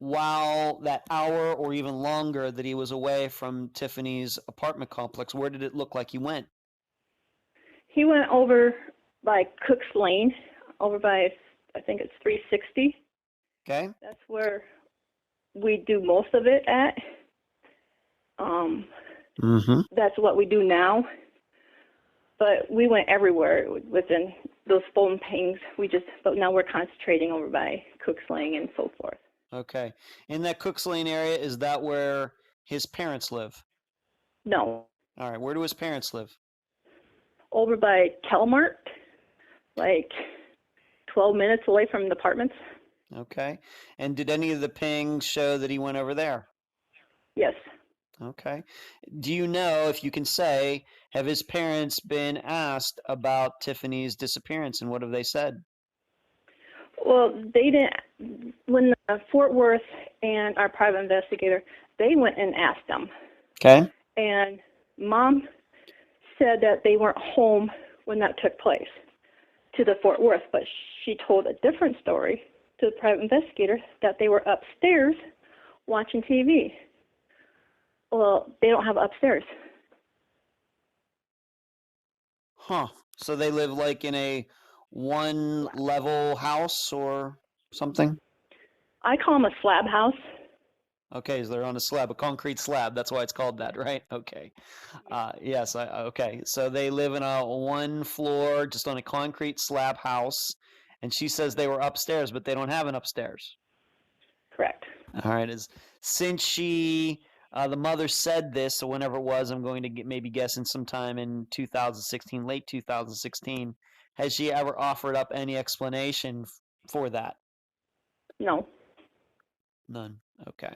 Speaker 1: while that hour or even longer that he was away from Tiffany's apartment complex? Where did it look like he went?
Speaker 2: He went over by Cook's Lane, over by, I think it's 360.
Speaker 1: Okay.
Speaker 2: That's where we do most of it at. That's what we do now. But we went everywhere within those phone pings. But now we're concentrating over by Cook's Lane and so forth.
Speaker 1: Okay. In that Cooks Lane area, is that where his parents live?
Speaker 2: No.
Speaker 1: All right. Where do his parents live?
Speaker 2: Over by Telmart, like 12 minutes away from the apartments.
Speaker 1: Okay. And did any of the pings show that he went over there?
Speaker 2: Yes.
Speaker 1: Okay. Do you know, if you can say, have his parents been asked about Tiffany's disappearance, and what have they said?
Speaker 2: Well, they didn't. When Fort Worth and our private investigator, they went and asked them.
Speaker 3: Okay.
Speaker 2: And Mom said that they weren't home when that took place to the Fort Worth, but she told a different story to the private investigator that they were upstairs watching TV. Well, they don't have upstairs.
Speaker 1: Huh. So they live like in a one-level house or something?
Speaker 2: I call them a slab house.
Speaker 1: Okay, so they're on a slab, a concrete slab. That's why it's called that, right? Okay. Yes, okay. So they live in a one floor, just on a concrete slab house. And she says they were upstairs, but they don't have an upstairs.
Speaker 2: Correct.
Speaker 1: All right. Since the mother said this, so whenever it was, I'm going to maybe guessing sometime in 2016, late 2016, has she ever offered up any explanation for that?
Speaker 2: No.
Speaker 1: None. Okay.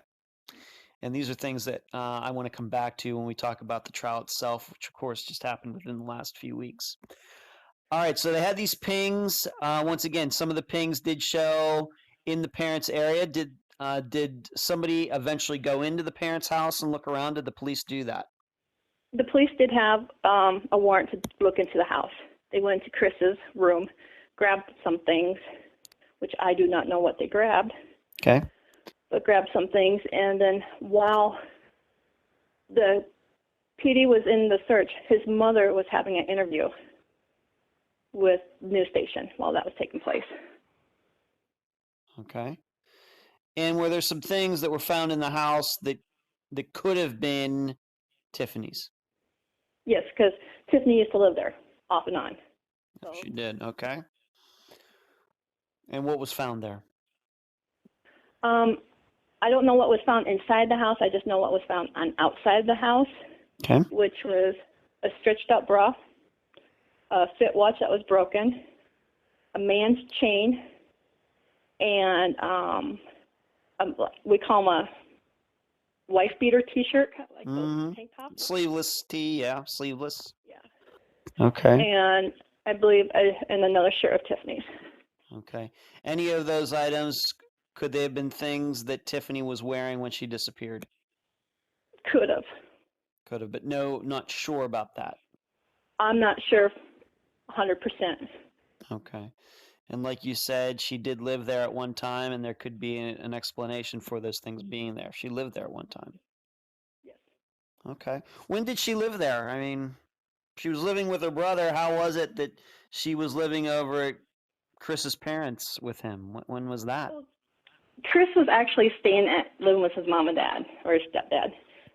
Speaker 1: And these are things that I want to come back to when we talk about the trial itself, which of course just happened within the last few weeks. All right, so they had these pings. Once again, some of the pings did show in the parents' area. Did somebody eventually go into the parents' house and look around? Did the police do that?
Speaker 2: The police did have a warrant to look into the house. They went into Chris's room, grabbed some things, which I do not know what they grabbed.
Speaker 3: Okay.
Speaker 2: But grabbed some things, and then while the PD was in the search, his mother was having an interview with the news station while that was taking place.
Speaker 1: Okay. And were there some things that were found in the house that could have been Tiffany's?
Speaker 2: Yes, because Tiffany used to live there off and on. So,
Speaker 1: she did. Okay. And what was found there?
Speaker 2: I don't know what was found inside the house. I just know what was found on outside the house,
Speaker 3: Okay.
Speaker 2: which was a stretched up bra, a fit watch that was broken, a man's chain, and we call them a wife beater T-shirt, like those tank tops.
Speaker 1: Sleeveless tee, yeah, sleeveless.
Speaker 2: Yeah.
Speaker 3: Okay.
Speaker 2: And I believe, and another shirt of Tiffany's.
Speaker 1: Okay. Any of those items, could they have been things that Tiffany was wearing when she disappeared?
Speaker 2: Could have.
Speaker 1: Could have, but no, not sure about that.
Speaker 2: I'm not sure 100%.
Speaker 1: Okay. And like you said, she did live there at one time, and there could be an explanation for those things being there. She lived there at one time.
Speaker 2: Yes.
Speaker 1: Okay. When did she live there? I mean, she was living with her brother. How was it that she was living over at Chris's parents with him? When was that?
Speaker 2: Well, Chris was actually living with his mom and dad, or his stepdad.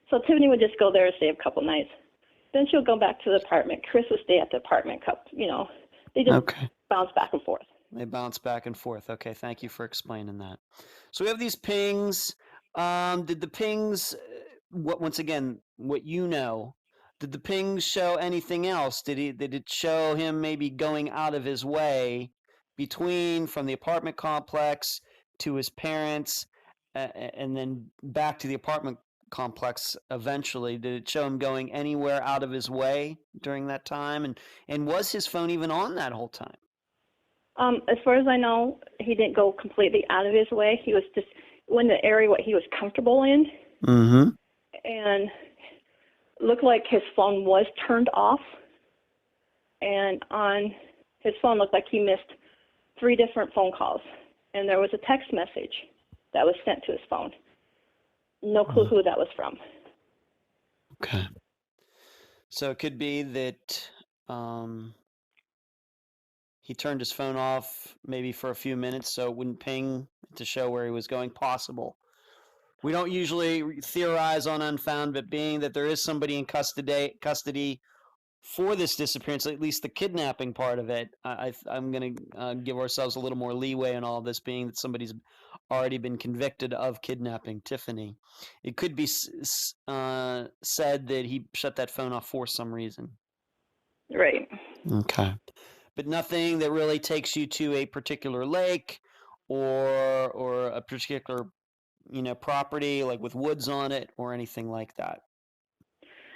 Speaker 2: So Tiffany would just go there and stay a couple nights. Then she'll go back to the apartment. Chris would stay at the apartment. They just bounce back and forth.
Speaker 1: They bounce back and forth. Okay, thank you for explaining that. So we have these pings. Did the pings, once again, what you know, did the pings show anything else? Did it show him maybe going out of his way from the apartment complex to his parents, and then back to the apartment complex eventually? Did it show him going anywhere out of his way during that time? And was his phone even on that whole time?
Speaker 2: As far as I know, he didn't go completely out of his way. He was just in the area what he was comfortable in.
Speaker 3: Mm-hmm.
Speaker 2: And looked like his phone was turned off. And on his phone looked like he missed 3 different phone calls. And there was a text message that was sent to his phone. No clue who that was from.
Speaker 3: Okay.
Speaker 1: So it could be that he turned his phone off maybe for a few minutes so it wouldn't ping to show where he was going. Possible.
Speaker 3: We don't usually theorize on unfound, but being that there is somebody in custody for this disappearance, at least the kidnapping part of it, I'm going to give ourselves a little more leeway in all this, being that somebody's already been convicted of kidnapping Tiffany. It could be said that he shut that phone off for some reason.
Speaker 2: Right.
Speaker 3: Okay. But nothing that really takes you to a particular lake or a particular, property like with woods on it or anything like that.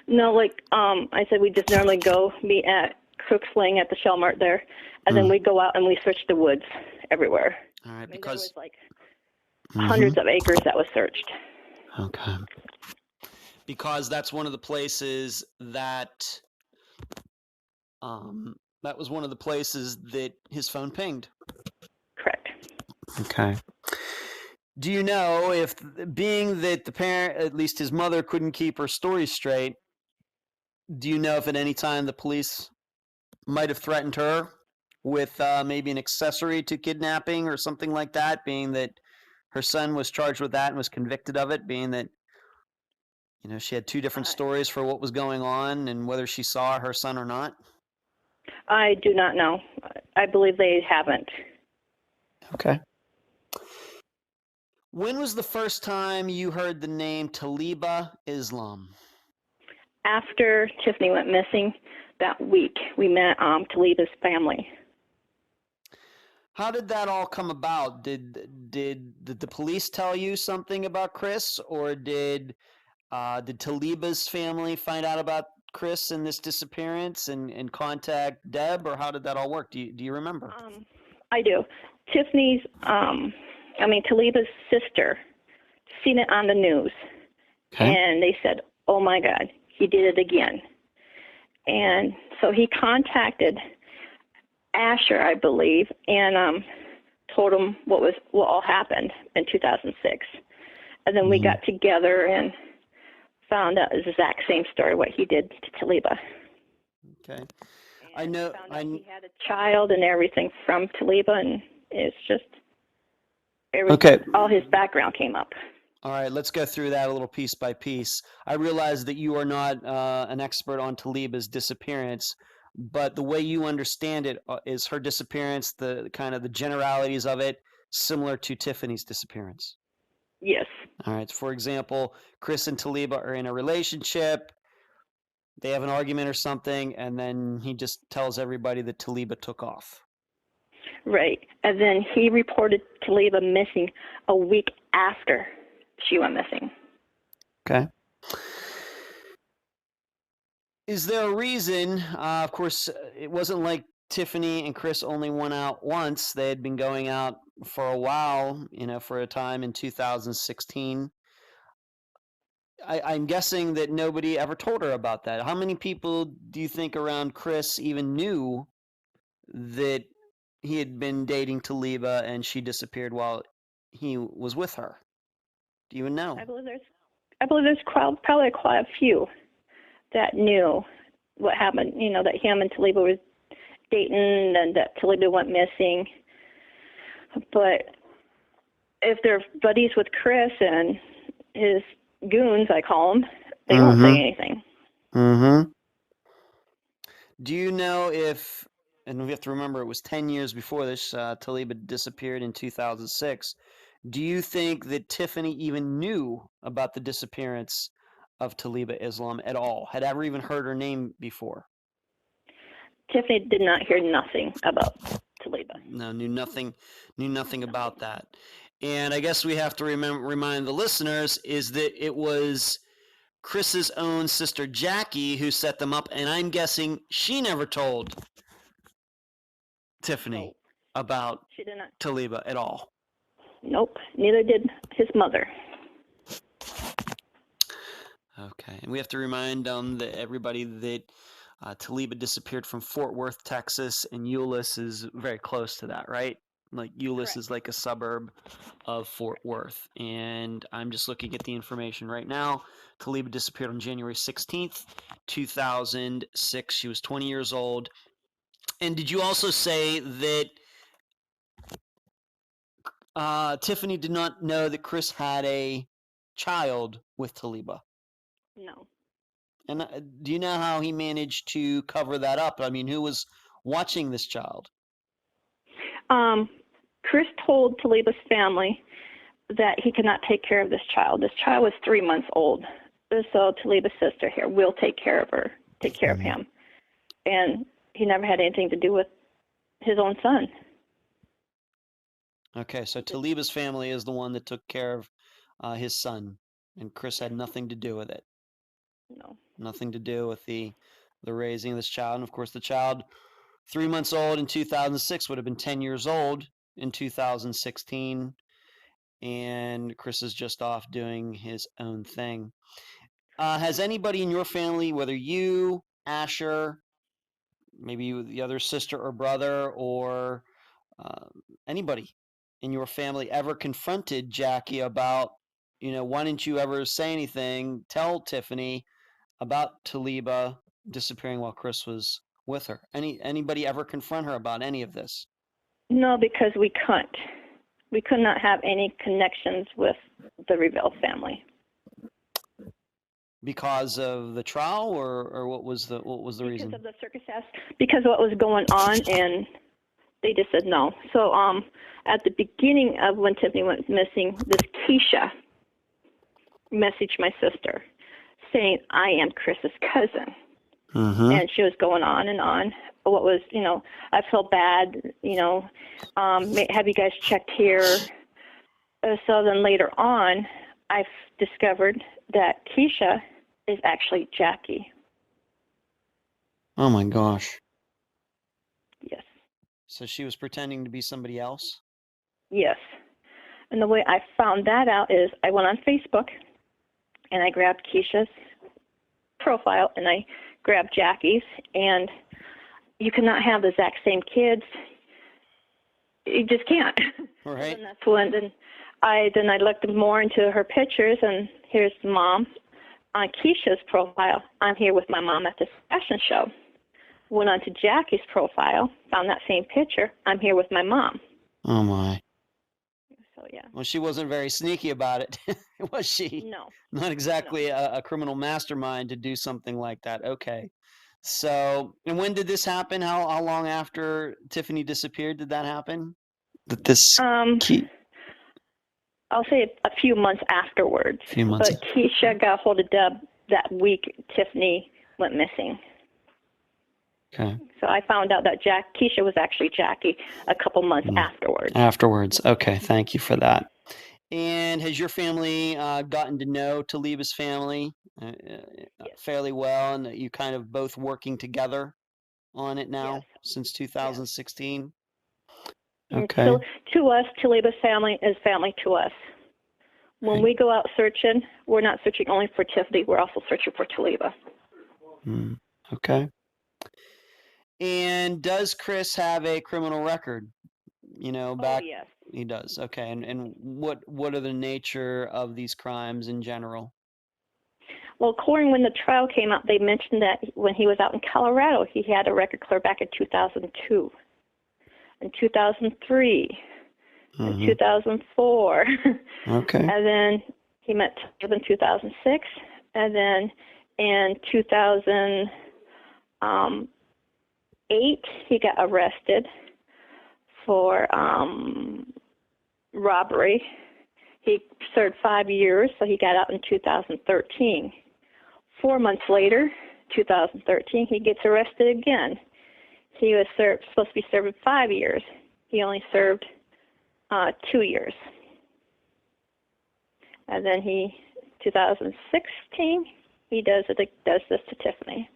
Speaker 2: No, like I said, we just normally go be at Cook's Lane at the Shell Mart there, and then we go out and we search the woods everywhere.
Speaker 3: All right,
Speaker 2: I mean,
Speaker 3: because
Speaker 2: there was like hundreds of acres that was searched.
Speaker 3: Okay. Because that's one of the places that that was one of the places that his phone pinged.
Speaker 2: Correct.
Speaker 3: Okay. Do you know if, being that the parent, at least his mother, couldn't keep her story straight, do you know if at any time the police might have threatened her with maybe an accessory to kidnapping or something like that, being that her son was charged with that and was convicted of it, being that, she had two different stories for what was going on and whether she saw her son or not?
Speaker 2: I do not know. I believe they haven't.
Speaker 3: Okay. When was the first time you heard the name Taalibah Islam?
Speaker 2: After Tiffany went missing that week, we met Taalibah's family.
Speaker 3: How did that all come about? Did the police tell you something about Chris, or did Taalibah's family find out about Chris and this disappearance and contact Deb, or how did that all work? Do you remember?
Speaker 2: I do. Taalibah's sister seen it on the news, and they said, "Oh my God, he did it again." And so he contacted Asher, I believe, and told him what all happened in 2006. And then we got together and found out the exact same story, what he did to Taalibah.
Speaker 3: Okay.
Speaker 2: And he had a child and everything from Taalibah, and it's just all his background came up.
Speaker 3: All right, let's go through that a little piece by piece. I realize that you are not an expert on Taalibah's disappearance, but the way you understand it is her disappearance, the kind of the generalities of it, similar to Tiffany's disappearance.
Speaker 2: Yes.
Speaker 3: All right. For example, Chris and Taalibah are in a relationship. They have an argument or something, and then he just tells everybody that Taalibah took off.
Speaker 2: Right. And then he reported Taalibah missing a week after she went missing.
Speaker 3: Okay. Is there a reason? Of course, it wasn't like Tiffany and Chris only went out once. They had been going out for a while, for a time in 2016. I'm guessing that nobody ever told her about that. How many people do you think around Chris even knew that he had been dating Taalibah and she disappeared while he was with her? Do you even know?
Speaker 2: I believe there's probably quite a few that knew what happened, that him and Taalibah was dating and that Taalibah went missing. But if they're buddies with Chris and his goons, I call them, they won't say anything.
Speaker 3: Mm-hmm. Do you know if, and we have to remember it was 10 years before this, Taalibah disappeared in 2006. Do you think that Tiffany even knew about the disappearance of Taalibah Islam at all? Had ever even heard her name before?
Speaker 2: Tiffany did not hear nothing about Taalibah.
Speaker 3: No, knew nothing about that. And I guess we have to remind the listeners is that it was Chris's own sister Jackie who set them up, and I'm guessing she never told Tiffany about Taalibah at all.
Speaker 2: Nope, neither did his mother.
Speaker 3: Okay, and we have to remind everybody that Taalibah disappeared from Fort Worth, Texas, and Euless is very close to that, right? Like Euless is like a suburb of Fort Worth. And I'm just looking at the information right now. Taalibah disappeared on January 16th, 2006. She was 20 years old. And did you also say that Tiffany did not know that Chris had a child with Taalibah.
Speaker 2: No.
Speaker 3: And do you know how he managed to cover that up? I mean, who was watching this child?
Speaker 2: Chris told Taalibah's family that he could not take care of this child. This child was 3 months old. So Taalibah's sister here will take care of her, take care of him. And he never had anything to do with his own son.
Speaker 3: Okay, so Taalibah's family is the one that took care of his son, and Chris had nothing to do with it.
Speaker 2: No.
Speaker 3: Nothing to do with the raising of this child. And of course, the child, 3 months old in 2006, would have been 10 years old in 2016. And Chris is just off doing his own thing. Has anybody in your family, whether you, Asher, maybe the other sister or brother, or anybody in your family ever confronted Jackie about, why didn't you ever say anything, tell Tiffany about Taalibah disappearing while Chris was with her? Anybody ever confront her about any of this?
Speaker 2: No, because we couldn't. We could not have any connections with the Revell family.
Speaker 3: Because of the trial, or what was the reason?
Speaker 2: Because of the circus act. Because of what was going on, and they just said no. So at the beginning of when Tiffany went missing, this Keisha messaged my sister saying, I am Chris's cousin. And she was going on and on. What was, I felt bad, have you guys checked here? So then later on, I've discovered that Keisha is actually Jackie.
Speaker 3: Oh my gosh.
Speaker 2: Yes.
Speaker 3: So she was pretending to be somebody else?
Speaker 2: Yes. And the way I found that out is I went on Facebook and I grabbed Keisha's profile and I grabbed Jackie's, and you cannot have the exact same kids. You just can't.
Speaker 3: Right.
Speaker 2: And that's when I looked more into her pictures, and here's the mom. On Keisha's profile, I'm here with my mom at this fashion show. Went on to Jackie's profile, found that same picture. I'm here with my mom.
Speaker 3: Oh my.
Speaker 2: So yeah.
Speaker 3: Well, she wasn't very sneaky about it, was she?
Speaker 2: No.
Speaker 3: Not exactly
Speaker 2: No.
Speaker 3: a criminal mastermind to do something like that. Okay. So, and when did this happen? How long after Tiffany disappeared did that happen?
Speaker 2: I'll say a few months afterwards.
Speaker 3: A few months.
Speaker 2: But Keisha got hold of Deb that week Tiffany went missing.
Speaker 3: Okay.
Speaker 2: So I found out that Keisha was actually Jackie a couple months afterwards.
Speaker 3: Afterwards. Okay. Thank you for that. And has your family gotten to know Taalibah's family fairly well, and you kind of both working together on it now since 2016?
Speaker 2: Yes.
Speaker 3: Okay.
Speaker 2: So to us, Taalibah's family is family to us. When we go out searching, we're not searching only for Tiffany, we're also searching for Taalibah.
Speaker 3: Okay. And does Chris have a criminal record?
Speaker 2: Oh, yes.
Speaker 3: He does. Okay. And what are the nature of these crimes in general?
Speaker 2: Well, according when the trial came out, they mentioned that when he was out in Colorado, he had a record clear back in 2002, in 2003, in 2004.
Speaker 3: Okay.
Speaker 2: And then he met Taalibah in 2006, and then in 2008, he got arrested for robbery. He served 5 years, so he got out in 2013. 4 months later, 2013, he gets arrested again. He was supposed to be serving 5 years. He only served 2 years. And then 2016, he does this to Tiffany.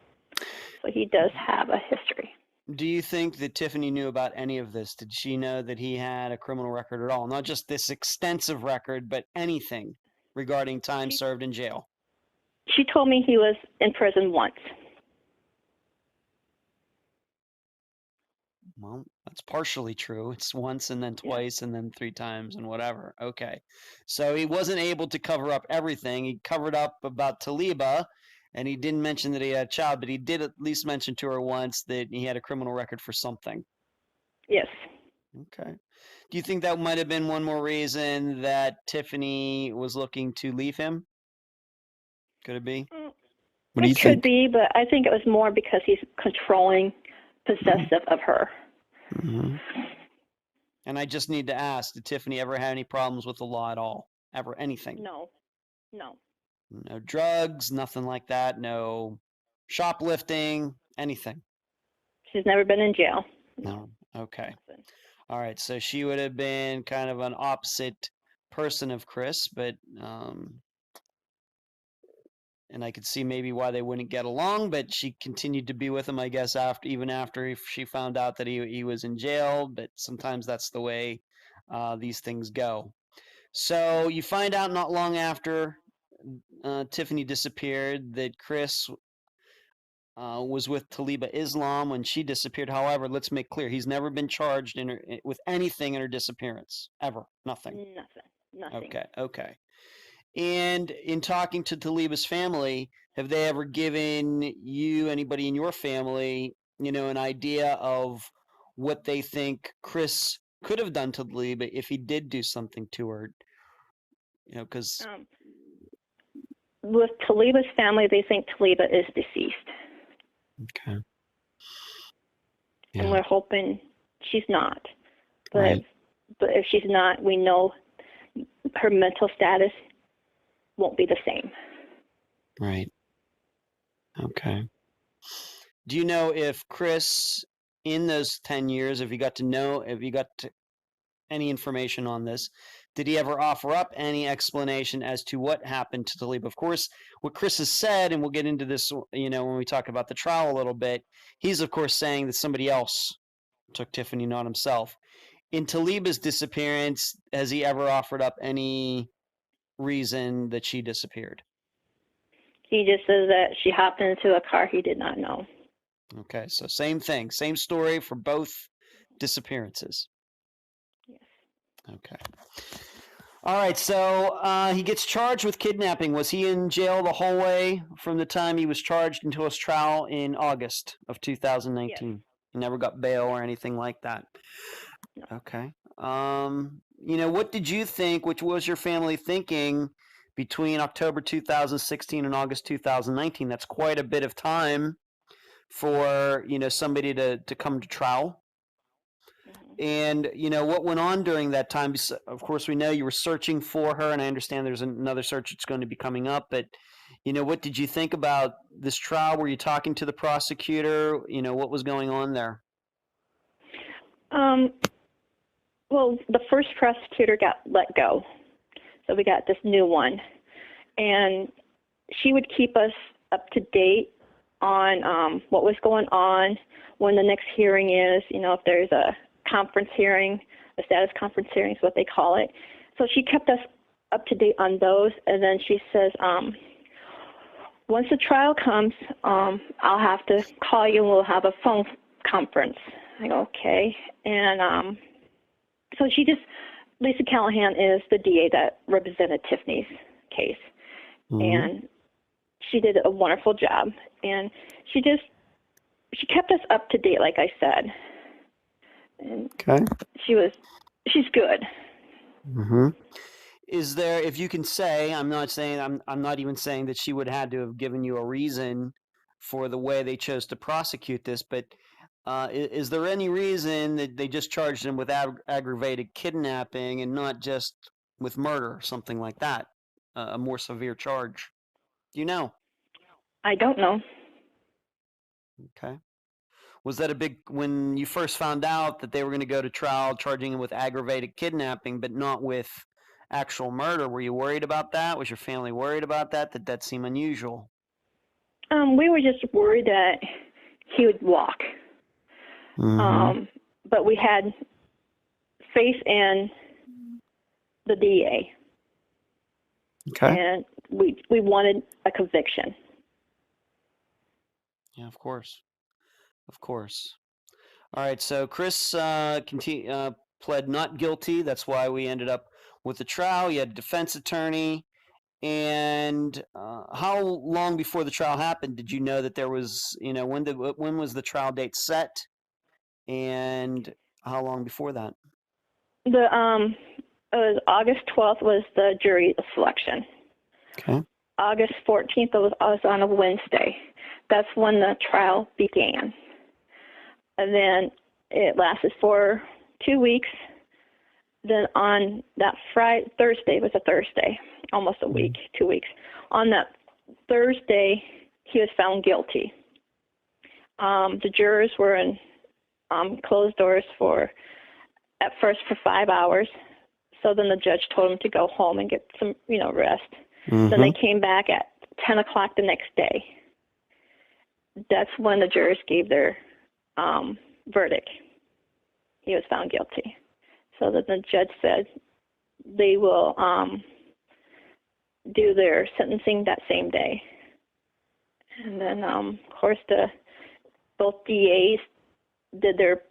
Speaker 2: So he does have a history.
Speaker 3: Do you think that Tiffany knew about any of this? Did she know that he had a criminal record at all? Not just this extensive record, but anything regarding time served in jail?
Speaker 2: She told me he was in prison once.
Speaker 3: Well, that's partially true. It's once and then twice and then 3 times and whatever. Okay. So he wasn't able to cover up everything. He covered up about Taalibah, and he didn't mention that he had a child, but he did at least mention to her once that he had a criminal record for something.
Speaker 2: Yes.
Speaker 3: Okay. Okay. Do you think that might have been one more reason that Tiffany was looking to leave him? Could it be? What do you
Speaker 2: It could
Speaker 3: think?
Speaker 2: be, but I think it was more because he's controlling, possessive of her.
Speaker 3: Mm-hmm. And I just need to ask, did Tiffany ever have any problems with the law at all? Ever? Anything?
Speaker 2: No.
Speaker 3: No drugs, nothing like that, no shoplifting, anything?
Speaker 2: She's never been in jail.
Speaker 3: No. Okay.
Speaker 2: Nothing.
Speaker 3: All right. So she would have been kind of an opposite person of Chris, but and I could see maybe why they wouldn't get along, but she continued to be with him, I guess, even after she found out that he was in jail. But sometimes that's the way these things go. So you find out not long after Tiffany disappeared that Chris was with Taalibah Islam when she disappeared. However, let's make clear, he's never been charged with anything in her disappearance, ever. Nothing.
Speaker 2: Nothing.
Speaker 3: Okay. And in talking to Taalibah's family, have they ever given you, anybody in your family, an idea of what they think Chris could have done to Taalibah if he did do something to her? Because
Speaker 2: with Taalibah's family, they think Taalibah is deceased.
Speaker 3: Okay. Yeah.
Speaker 2: And we're hoping she's not. But,
Speaker 3: Right.
Speaker 2: but if she's not, we know her mental status won't be the same.
Speaker 3: Right. Okay. Do you know if Chris, in those 10 years, if you got any information on this, did he ever offer up any explanation as to what happened to Taalibah? Of course, what Chris has said, and we'll get into this, when we talk about the trial a little bit, he's of course saying that somebody else took Tiffany, not himself. In Taalibah's disappearance, has he ever offered up any reason that she disappeared?
Speaker 2: He just says that she hopped into a car he did not know.
Speaker 3: Okay, so same thing, same story for both disappearances.
Speaker 2: Yes.
Speaker 3: Okay. All right, so he gets charged with kidnapping. Was he in jail the whole way from the time he was charged until his trial in August of 2019?
Speaker 2: Yes.
Speaker 3: He never got bail or anything like that?
Speaker 2: No.
Speaker 3: Okay. What did you think, which was your family thinking between October 2016 and August 2019? That's quite a bit of time for, somebody to come to trial. And, what went on during that time? Of course, we know you were searching for her, and I understand there's another search that's going to be coming up. But, what did you think about this trial? Were you talking to the prosecutor? What was going on there?
Speaker 2: Well, the first prosecutor got let go. So we got this new one. And she would keep us up to date on what was going on, when the next hearing is, if there's a conference hearing, a status conference hearing is what they call it. So she kept us up to date on those, and then she says, once the trial comes, I'll have to call you and we'll have a phone conference. I go, okay. And so Lisa Callahan is the DA that represented Tiffany's case.
Speaker 3: Mm-hmm.
Speaker 2: And she did a wonderful job. And she kept us up to date, like I said. And
Speaker 3: okay.
Speaker 2: She's good.
Speaker 3: Mm-hmm. Is there, if you can say, I'm not even saying that she would have had to have given you a reason for the way they chose to prosecute this, but is there any reason that they just charged him with aggravated kidnapping and not just with murder or something like that, a more severe charge? Do you know?
Speaker 2: I don't know.
Speaker 3: Okay. Was that when you first found out that they were going to go to trial charging him with aggravated kidnapping but not with actual murder, were you worried about that? Was your family worried about that? Did that seem unusual?
Speaker 2: We were just worried that he would walk.
Speaker 3: Mm-hmm.
Speaker 2: But we had faith in the DA.
Speaker 3: Okay.
Speaker 2: And we wanted a conviction.
Speaker 3: Yeah, of course. Of course. All right, so Chris pled not guilty. That's why we ended up with the trial. You had a defense attorney. And how long before the trial happened did you know that there was, when was the trial date set? And how long before that?
Speaker 2: It was August 12th was the jury selection.
Speaker 3: Okay.
Speaker 2: August 14th was on a Wednesday. That's when the trial began. And then it lasted for 2 weeks. Then on that Thursday was a Thursday, almost a week, 2 weeks. On that Thursday, he was found guilty. The jurors were in closed doors at first for 5 hours. So then the judge told him to go home and get some, rest.
Speaker 3: Mm-hmm.
Speaker 2: Then they came back at 10 o'clock the next day. That's when the jurors gave their verdict. He was found guilty. So that the judge said they will do their sentencing that same day. And then, of course, both DAs did their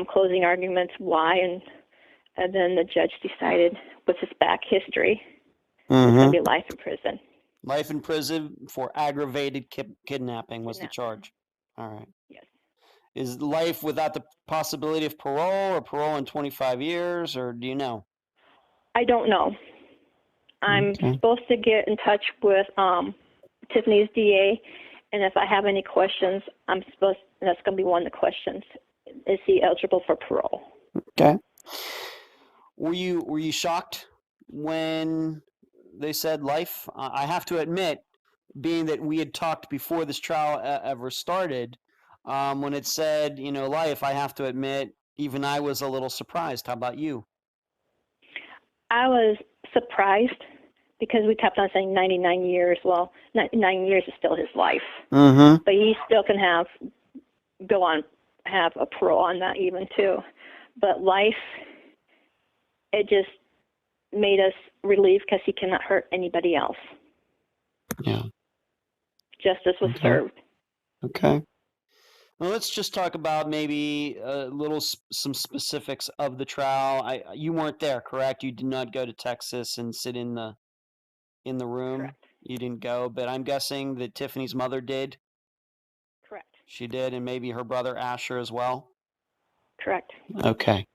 Speaker 2: closing arguments why, and then the judge decided with his back history, it's going to be life in prison.
Speaker 3: Life in prison for aggravated kidnapping was the charge. All right.
Speaker 2: Yes.
Speaker 3: Is life without the possibility of parole or parole in 25 years, or do you know?
Speaker 2: I don't know. I'm supposed to get in touch with Tiffany's DA, and if I have any questions, that's going to be one of the questions. Is he eligible for parole?
Speaker 3: Okay. Were you shocked when they said life? I have to admit, being that we had talked before this trial ever started, when it said, life, I have to admit, even I was a little surprised. How about you?
Speaker 2: I was surprised because we kept on saying 99 years. Well, 99 years is still his life.
Speaker 3: Mm-hmm.
Speaker 2: But he still can have a parole on that even too. But life, it just made us relieved because he cannot hurt anybody else.
Speaker 3: Yeah.
Speaker 2: Justice was served.
Speaker 3: Okay. Well, let's just talk about maybe some specifics of the trial. You weren't there, correct? You did not go to Texas and sit in the room.
Speaker 2: Correct.
Speaker 3: You didn't go, but I'm guessing that Tiffany's mother did.
Speaker 2: Correct.
Speaker 3: She did, and maybe her brother Asher as well.
Speaker 2: Correct.
Speaker 3: Okay.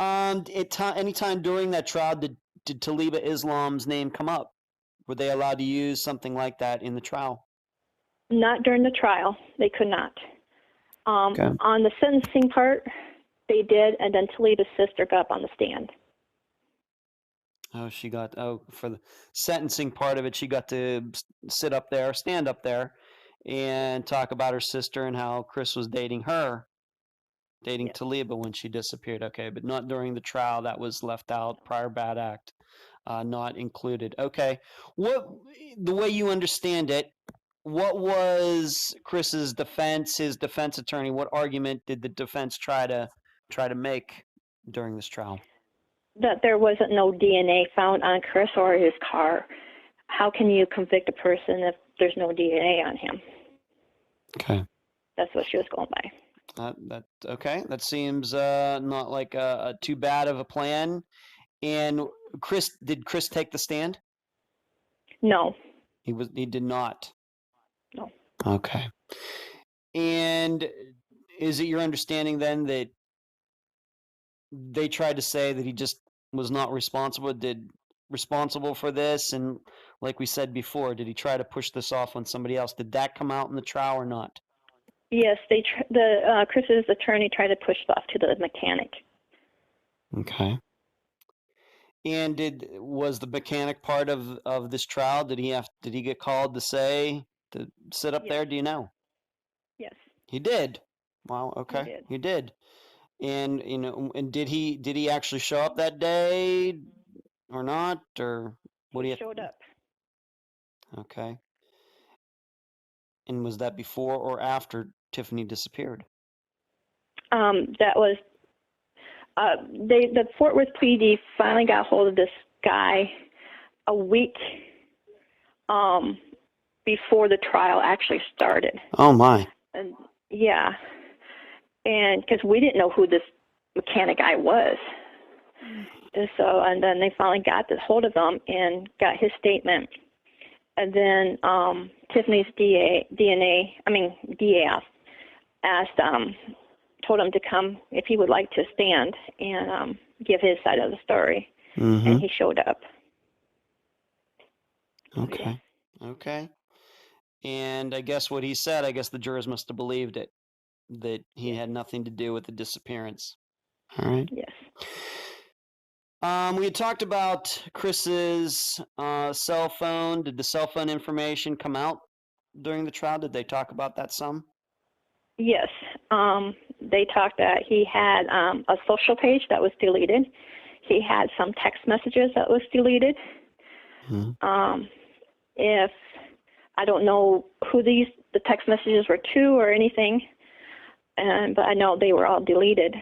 Speaker 3: Any time during that trial, did Taalibah Islam's name come up? Were they allowed to use something like that in the trial?
Speaker 2: Not during the trial. They could not.
Speaker 3: Okay.
Speaker 2: On the sentencing part, they did, and then Taalibah's sister got up on the stand.
Speaker 3: Oh, for the sentencing part of it, she got to stand up there, and talk about her sister and how Chris was dating
Speaker 2: Yes.
Speaker 3: Taalibah when she disappeared. Okay, but not during the trial. That was left out. Prior bad act, not included. Okay, the way you understand it, what was Chris's defense? His defense attorney. What argument did the defense try to make during this trial?
Speaker 2: That there wasn't no DNA found on Chris or his car. How can you convict a person if there's no DNA on him? Okay. That's what she was going by.
Speaker 3: Okay. That seems not like too bad of a plan. And did Chris take the stand?
Speaker 2: No.
Speaker 3: He did not.
Speaker 2: No.
Speaker 3: Okay. And is it your understanding then that they tried to say that he just was not responsible for this, and like we said before, did he try to push this off on somebody else? Did that come out in the trial or not?
Speaker 2: Yes, Chris's attorney tried to push it off to the mechanic.
Speaker 3: Okay. And was the mechanic part of this trial? Did he get called to sit up there? Do you know?
Speaker 2: Yes.
Speaker 3: He did. Wow. Okay.
Speaker 2: He did.
Speaker 3: He did. And and did he actually show up that day or not, or what?
Speaker 2: He showed up.
Speaker 3: Okay. And was that before or after Tiffany disappeared?
Speaker 2: That was the Fort Worth PD finally got hold of this guy a week before the trial actually started.
Speaker 3: Oh my.
Speaker 2: And yeah. And because we didn't know who this mechanic guy was. And then they finally got hold of him and got his statement. And then Tiffany's DA asked, told him to come if he would like to stand. And give his side of the story,
Speaker 3: Mm-hmm.
Speaker 2: and he showed up.
Speaker 3: Okay. Okay. And I guess what he said, I guess the jurors must have believed it, that he had nothing to do with the disappearance. All right.
Speaker 2: Yes.
Speaker 3: We had talked about Chris's cell phone. Did the cell phone information come out during the trial? Did they talk about that some?
Speaker 2: Yes. They talked that he had a social page that was deleted. He had some text messages that was deleted.
Speaker 3: Mm-hmm.
Speaker 2: If I don't know who the text messages were to or anything, but I know they were all deleted,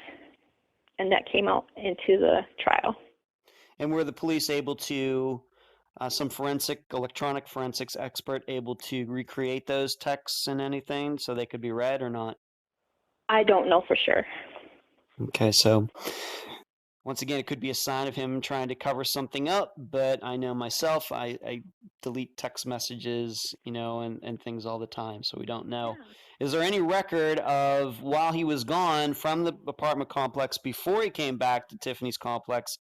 Speaker 2: and that came out into the trial.
Speaker 3: And were the police able to, some electronic forensics expert, able to recreate those texts and anything so they could be read or not?
Speaker 2: I don't know for sure.
Speaker 3: Okay, so once again, it could be a sign of him trying to cover something up, but I know myself, I delete text messages, and things all the time, so we don't know. Is there any record of while he was gone from the apartment complex before he came back to Tiffany's complex?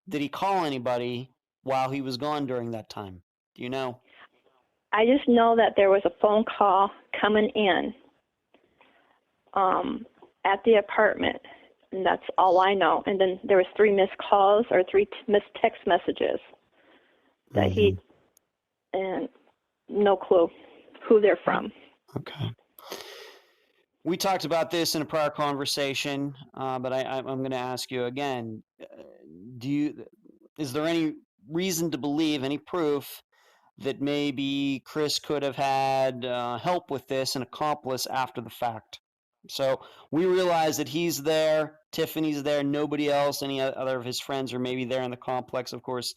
Speaker 3: Did he call anybody while he was gone during that time? Do you know?
Speaker 2: I just know that there was a phone call coming in at the apartment, and that's all I know. And then there was 3 missed calls or 3 missed text messages that he, and no clue who they're from.
Speaker 3: Okay. We talked about this in a prior conversation, but I'm going to ask you again. Is there any reason to believe, any proof that maybe Chris could have had help with this, an accomplice after the fact? So we realize that he's there, Tiffany's there, nobody else, any other of his friends are maybe there in the complex. Of course,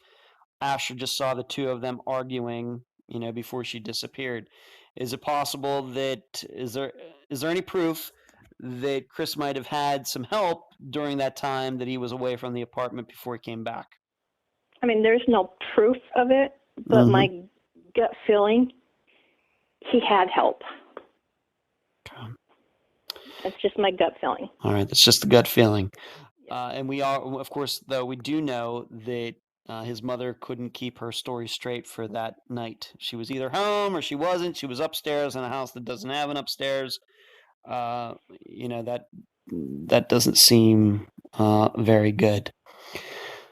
Speaker 3: Asher just saw the two of them arguing, before she disappeared. Is it possible that is there any proof that Chris might have had some help during that time that he was away from the apartment before he came back?
Speaker 2: I mean, there's no proof of it, but my gut feeling, he had help.
Speaker 3: Okay.
Speaker 2: That's just my gut feeling.
Speaker 3: All right, that's just the gut feeling. And we are, of course, though, we do know that his mother couldn't keep her story straight for that night. She was either home or she wasn't. She was upstairs in a house that doesn't have an upstairs. That doesn't seem very good.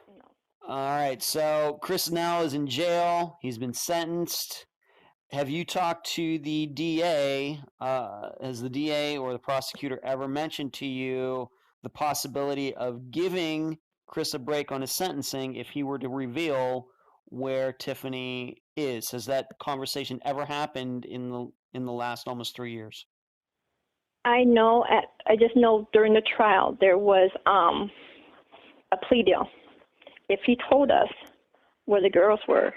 Speaker 2: No.
Speaker 3: All right, so Chris now is in jail. He's been sentenced. Have you talked to the DA? Has the DA or the prosecutor ever mentioned to you the possibility of giving Chris a break on his sentencing if he were to reveal where Tiffany is? Has that conversation ever happened in the last almost 3 years?
Speaker 2: I just know during the trial there was a plea deal. If he told us where the girls were,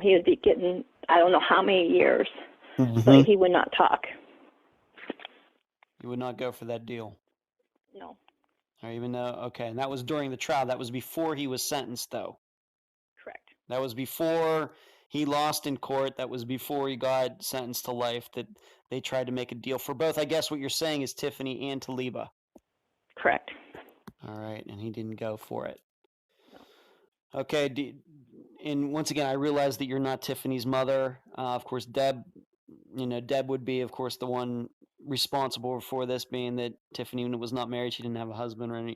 Speaker 2: he would be getting, I don't know how many years, but he would not talk.
Speaker 3: You would not go for that deal?
Speaker 2: No.
Speaker 3: Or even though, okay, and that was during the trial. That was before he was sentenced, though.
Speaker 2: Correct.
Speaker 3: That was before he lost in court. That was before he got sentenced to life, that they tried to make a deal for both. I guess what you're saying is Tiffany and Taalibah.
Speaker 2: Correct.
Speaker 3: All right, and he didn't go for it.
Speaker 2: No.
Speaker 3: Okay, and once again, I realize that you're not Tiffany's mother. Of course, Deb would be, of course, the one responsible for this, being that Tiffany was not married. She didn't have a husband or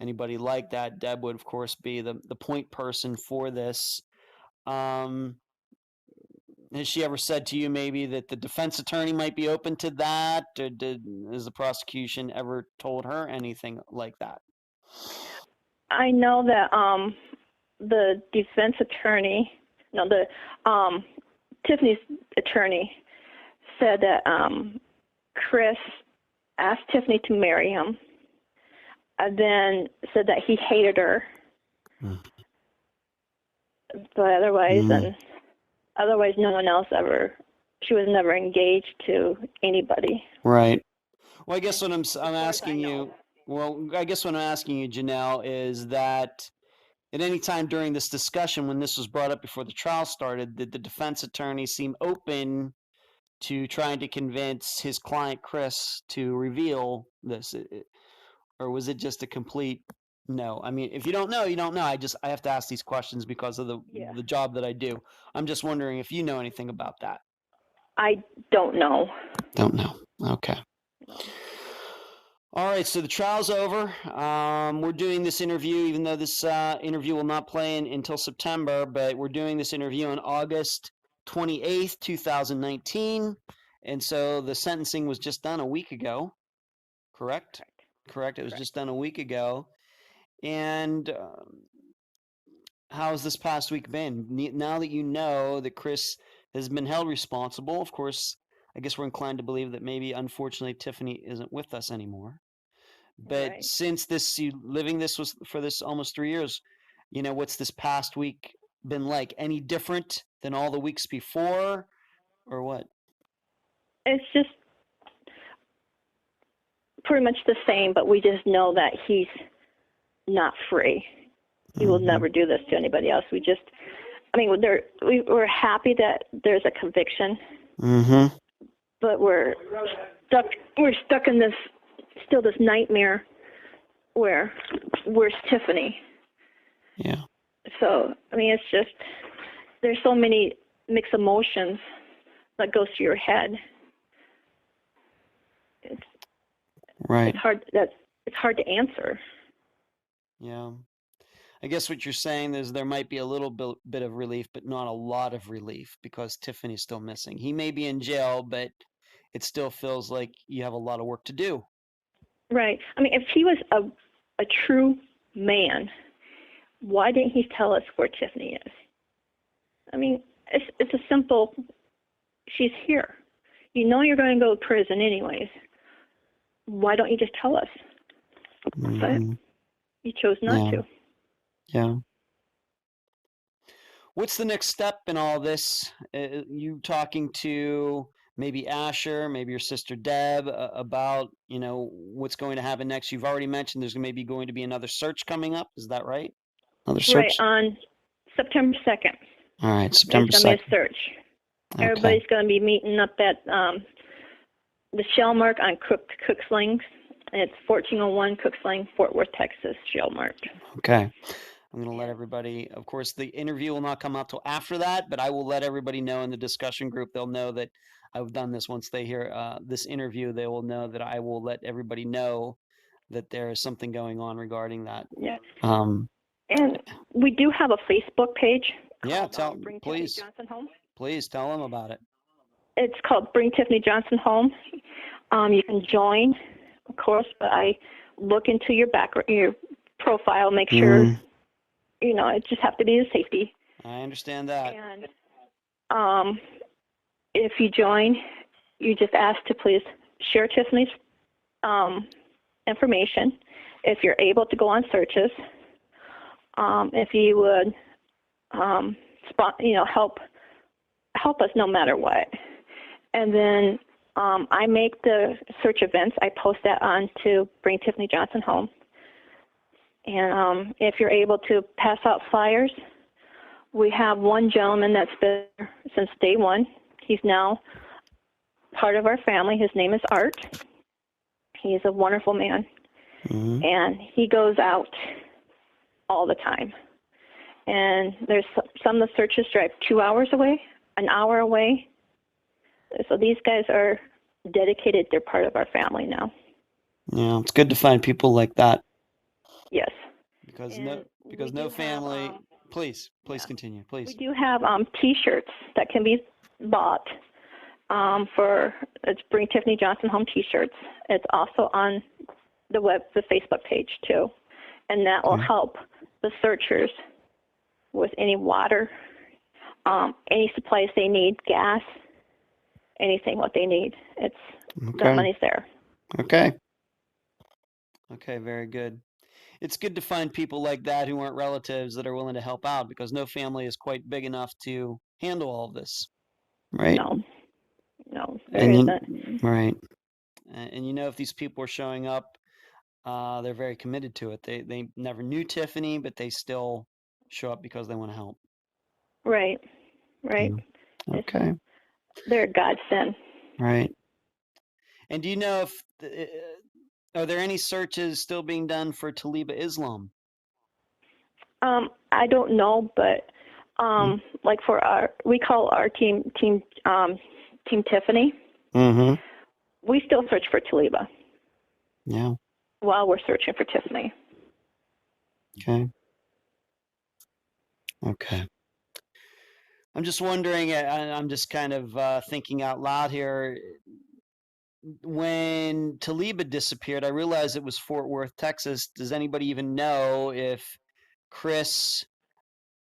Speaker 3: anybody like that. Deb would, of course, be the point person for this. Has she ever said to you maybe that the defense attorney might be open to that? Or has the prosecution ever told her anything like that?
Speaker 2: I know that the defense attorney, Tiffany's attorney said that Chris asked Tiffany to marry him, and then said that he hated her. But otherwise, no one else she was never engaged to anybody.
Speaker 3: Right. Well, I guess what I'm asking you, Janelle, is that at any time during this discussion, when this was brought up before the trial started, did the defense attorney seem open to trying to convince his client, Chris, to reveal this? Or was it just a complete No, I mean, if you don't know, you don't know. I have to ask these questions because of
Speaker 2: Yeah.
Speaker 3: the job that I do. I'm just wondering if you know anything about that.
Speaker 2: I don't know.
Speaker 3: Don't know. Okay.
Speaker 2: No.
Speaker 3: All right, so the trial's over. We're doing this interview, even though this interview will not play until September, but we're doing this interview on August 28th, 2019. And so the sentencing was just done a week ago, correct? Correct. It was just done a week ago. And how's this past week been? Now that you know that Chris has been held responsible, of course, I guess we're inclined to believe that maybe, unfortunately, Tiffany isn't with us anymore. But
Speaker 2: Right.
Speaker 3: since living this was for this almost 3 years, what's this past week been like? Any different than all the weeks before, or what?
Speaker 2: It's just pretty much the same, but we just know that he's not free. He will never do this to anybody else. We're happy that there's a conviction, but we're stuck in this nightmare where where's Tiffany?
Speaker 3: Yeah.
Speaker 2: So, it's just, there's so many mixed emotions that goes through your head.
Speaker 3: Right.
Speaker 2: It's hard to answer.
Speaker 3: Yeah. I guess what you're saying is there might be a little bit of relief, but not a lot of relief because Tiffany's still missing. He may be in jail, but it still feels like you have a lot of work to do.
Speaker 2: Right. If he was a true man, why didn't he tell us where Tiffany is? It's a simple, she's here. You know you're going to go to prison anyways. Why don't you just tell us? But you chose not to.
Speaker 3: Yeah. What's the next step in all this? You talking to maybe Asher, maybe your sister Deb about, what's going to happen next? You've already mentioned there's maybe going to be another search coming up. Is that right? Another search?
Speaker 2: Right, on September 2nd.
Speaker 3: All right, September 2nd.
Speaker 2: There's going to be a search.
Speaker 3: Okay.
Speaker 2: Everybody's going to be meeting up at the shell mark on Cooksling. It's 1401 Cooksling, Fort Worth, Texas, shell mark.
Speaker 3: Okay. I'm going to let everybody, of course, the interview will not come out till after that, but I will let everybody know in the discussion group. They'll know that I've done this. Once they hear this interview, they will know that I will let everybody know that there is something going on regarding that.
Speaker 2: Yeah. And we do have a Facebook page.
Speaker 3: Yeah,
Speaker 2: Bring
Speaker 3: please.
Speaker 2: Tiffany Johnson Home.
Speaker 3: Please tell them about it.
Speaker 2: It's called Bring Tiffany Johnson Home. You can join, of course, but I look into your profile, make sure, it just have to be the safety.
Speaker 3: I understand that.
Speaker 2: And if you join, you just ask to please share Tiffany's information. If you're able to go on searches, if you would, help us no matter what. And then I make the search events. I post that on to Bring Tiffany Johnson Home. And if you're able to pass out flyers, we have one gentleman that's been there since day one. He's now part of our family. His name is Art. He's a wonderful man. And he goes out all the time. And there's some of the searches drive 2 hours away, an hour away. So these guys are dedicated. They're part of our family now.
Speaker 3: Yeah, it's good to find people like that.
Speaker 2: Yes.
Speaker 3: Because no family. Please continue. Please.
Speaker 2: We do have T-shirts that can be bought it's Bring Tiffany Johnson Home T-shirts. It's also on the Facebook page too, and that will help the searchers with any water, any supplies they need, gas, anything what they need. That money's there.
Speaker 3: Okay, very good. It's good to find people like that who aren't relatives that are willing to help out because no family is quite big enough to handle all of this, right?
Speaker 2: No, there isn't.
Speaker 3: Right. And if these people are showing up, they're very committed to it. They never knew Tiffany, but they still show up because they want to help.
Speaker 2: Right.
Speaker 3: Okay.
Speaker 2: They're a godsend.
Speaker 3: Right. And do you know if are there any searches still being done for Taalibah Islam?
Speaker 2: I don't know, but like we call our team Tiffany.
Speaker 3: Mm-hmm.
Speaker 2: We still search for Taalibah.
Speaker 3: Yeah.
Speaker 2: While we're searching for Tiffany.
Speaker 3: Okay. Okay. I'm just wondering, I'm just kind of thinking out loud here. When Taalibah disappeared, I realized it was Fort Worth, Texas. Does anybody even know if Chris,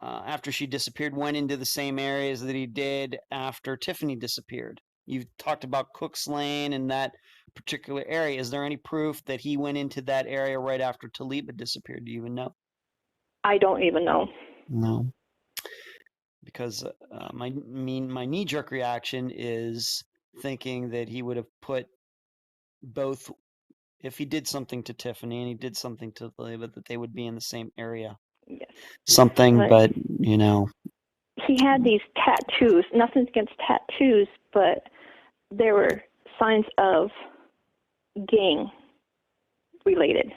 Speaker 3: after she disappeared, went into the same areas that he did after Tiffany disappeared? You've talked about Cook's Lane and that particular area. Is there any proof that he went into that area right after Taalibah disappeared? Do you even know?
Speaker 2: I don't even know.
Speaker 3: No. Because my knee-jerk reaction is thinking that he would have put both, if he did something to Tiffany and he did something to Taalibah, that they would be in the same area.
Speaker 2: Yes.
Speaker 3: Something, but you know.
Speaker 2: He had these tattoos. Nothing against tattoos, but there were signs of gang related.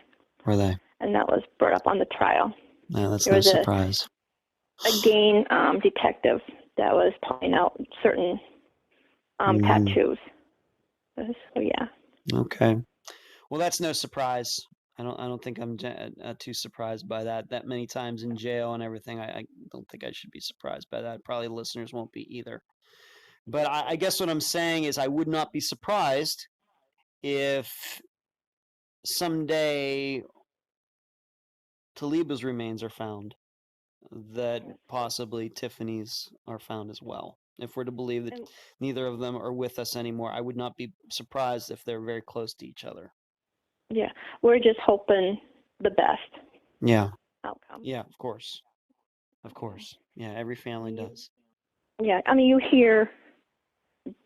Speaker 3: Were they?
Speaker 2: And that was brought up on the trial.
Speaker 3: No, that's no surprise.
Speaker 2: A gang detective that was pointing out certain tattoos. So yeah.
Speaker 3: Okay. Well, that's no surprise. I don't think I'm too surprised by that. That many times in jail and everything, I don't think I should be surprised by that. Probably listeners won't be either. But I guess what I'm saying is I would not be surprised if someday Taalibah's remains are found, that possibly Tiffany's are found as well. If we're to believe that neither of them are with us anymore, I would not be surprised if they're very close to each other.
Speaker 2: Yeah, we're just hoping the best.
Speaker 3: Yeah.
Speaker 2: Outcome.
Speaker 3: Yeah, of course. Of course. Yeah, every family does.
Speaker 2: Yeah, I mean, you hear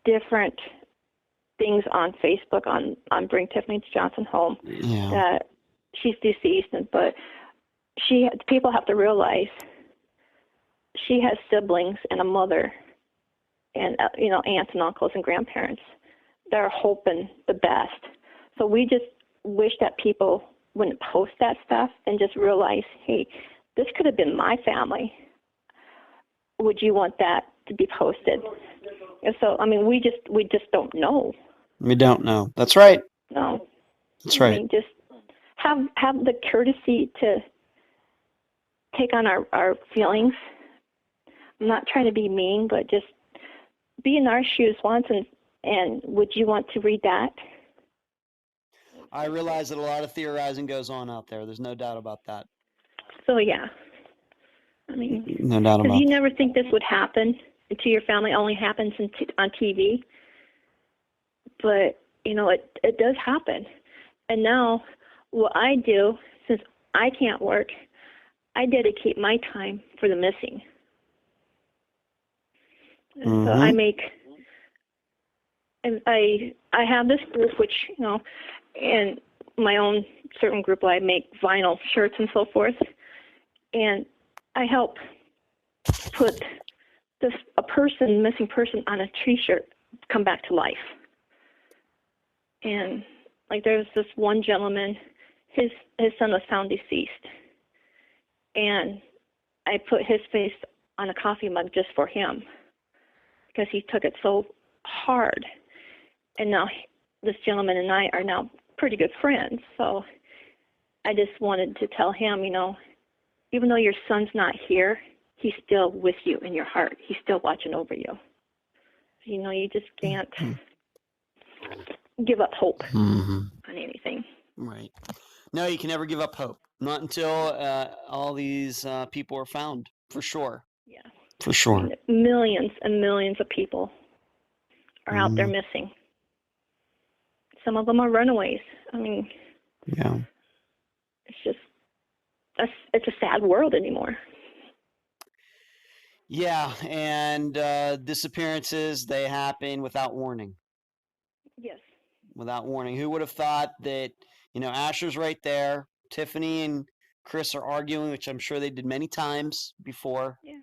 Speaker 2: different things on Facebook on Bring Typhenie Johnson Home that she's deceased, but people have to realize she has siblings and a mother and aunts and uncles and grandparents that are hoping the best. So we just wish that people wouldn't post that stuff and just realize, hey, this could have been my family. Would you want that to be posted? And so, I mean, we just don't know.
Speaker 3: We don't know. That's right.
Speaker 2: No.
Speaker 3: That's right.
Speaker 2: I mean, just have the courtesy to take on our feelings. I'm not trying to be mean, but just be in our shoes once, and would you want to read that?
Speaker 3: I realize that a lot of theorizing goes on out there. There's no doubt about that.
Speaker 2: So, yeah. I mean,
Speaker 3: no doubt about
Speaker 2: because you never think this would happen to your family, only happens on TV. But, it does happen. And now what I do, since I can't work, I dedicate my time for the missing. And so I make, and I have this group, which, and my own certain group, I make vinyl shirts and so forth. And I help put missing person on a T-shirt come back to life. And like there's this one gentleman, his son was found deceased. And I put his face on a coffee mug just for him because he took it so hard. And now this gentleman and I are now pretty good friends. So I just wanted to tell him, even though your son's not here, he's still with you in your heart. He's still watching over you. You just can't give up hope on anything.
Speaker 3: Right. No, you can never give up hope. Not until all these people are found, for sure.
Speaker 2: Yeah.
Speaker 3: For sure.
Speaker 2: I mean, millions and millions of people are out there missing. Some of them are runaways. I mean,
Speaker 3: yeah.
Speaker 2: It's a sad world anymore.
Speaker 3: Yeah, and disappearances, they happen without warning.
Speaker 2: Yes.
Speaker 3: Without warning. Who would have thought that, Asher's right there, Tiffany and Chris are arguing, which I'm sure they did many times before.
Speaker 2: Yeah.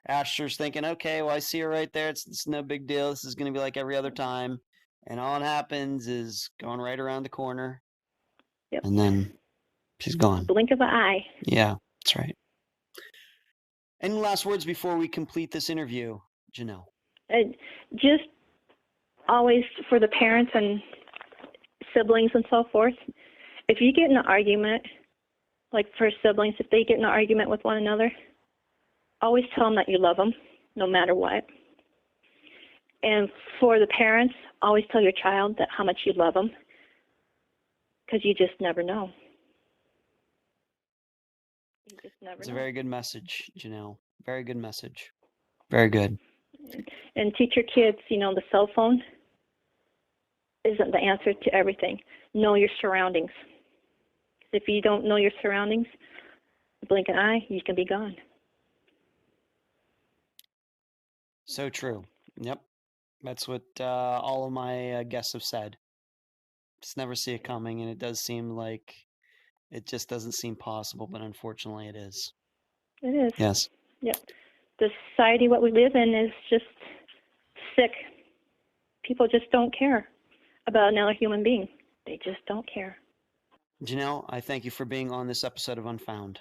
Speaker 3: Asher's thinking, okay, well, I see her right there. It's no big deal. This is going to be like every other time. And all that happens is going right around the corner.
Speaker 2: Yep.
Speaker 3: And then she's gone.
Speaker 2: Blink of an eye.
Speaker 3: Yeah, that's right. Any last words before we complete this interview, Janelle?
Speaker 2: Just always for the parents and siblings and so forth, if you get in an argument, like for siblings, if they get in an argument with one another, always tell them that you love them, no matter what. And for the parents, always tell your child that how much you love them, because you just never know. You just never
Speaker 3: It's
Speaker 2: know.
Speaker 3: a very good message, Janelle. Very good message. Very good.
Speaker 2: And teach your kids, the cell phone isn't the answer to everything. Know your surroundings. If you don't know your surroundings, blink an eye, you can be gone.
Speaker 3: So true. Yep. That's what all of my guests have said. Just never see it coming, and it does seem like it just doesn't seem possible, but unfortunately it is.
Speaker 2: It is.
Speaker 3: Yes.
Speaker 2: Yeah. The society what we live in is just sick. People just don't care about another human being. They just don't care.
Speaker 3: Janelle, I thank you for being on this episode of Unfound.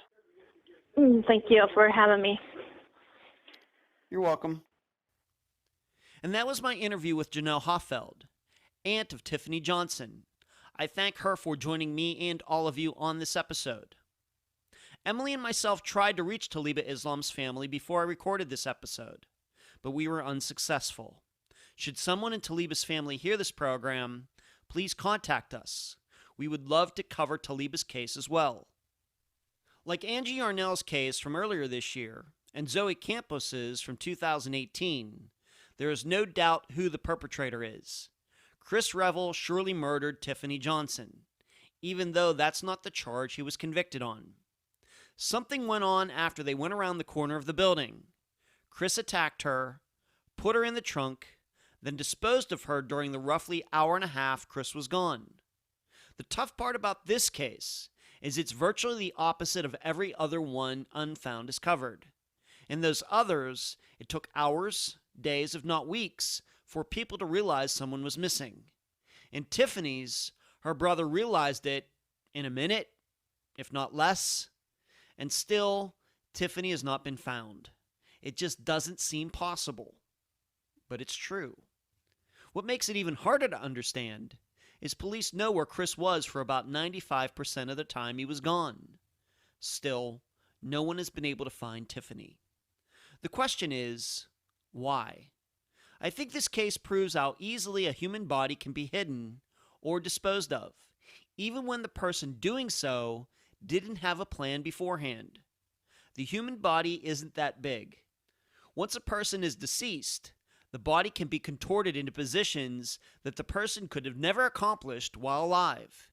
Speaker 2: Thank you for having me.
Speaker 3: You're welcome.
Speaker 1: And that was my interview with Janelle Hoffeld, aunt of Typhenie Johnson. I thank her for joining me and all of you on this episode. Emily and myself tried to reach Taalibah Islam's family before I recorded this episode, but we were unsuccessful. Should someone in Taalibah's family hear this program, please contact us. We would love to cover Taalibah's case as well. Like Angie Yarnell's case from earlier this year, and Zoe Campos's from 2018, there is no doubt who the perpetrator is. Chris Revell surely murdered Typhenie Johnson, even though that's not the charge he was convicted on. Something went on after they went around the corner of the building. Chris attacked her, put her in the trunk, then disposed of her during the roughly hour and a half Chris was gone. The tough part about this case is it's virtually the opposite of every other one Unfound has covered. In those others, it took hours, days, if not weeks, for people to realize someone was missing. In Tiffany's, her brother realized it in a minute, if not less, and still, Tiffany has not been found. It just doesn't seem possible. But it's true. What makes it even harder to understand is police know where Chris was for about 95% of the time he was gone. Still, no one has been able to find Tiffany. The question is, why? I think this case proves how easily a human body can be hidden or disposed of, even when the person doing so didn't have a plan beforehand. The human body isn't that big. Once a person is deceased, the body can be contorted into positions that the person could have never accomplished while alive.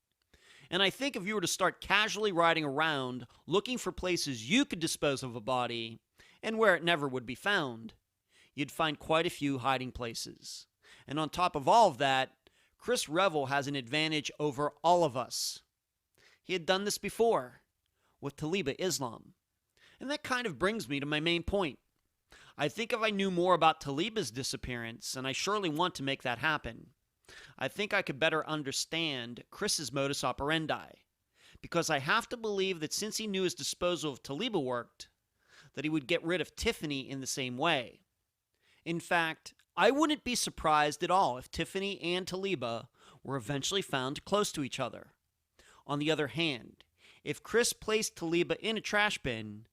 Speaker 1: And I think if you were to start casually riding around looking for places you could dispose of a body, and where it never would be found, you'd find quite a few hiding places. And on top of all of that, Chris Revell has an advantage over all of us. He had done this before, with Taalibah Islam. And that kind of brings me to my main point. I think if I knew more about Taalibah's disappearance, and I surely want to make that happen, I think I could better understand Chris's modus operandi. Because I have to believe that since he knew his disposal of Taalibah worked, that he would get rid of Tiffany in the same way. In fact, I wouldn't be surprised at all if Tiffany and Taalibah were eventually found close to each other. On the other hand, if Chris placed Taalibah in a trash bin,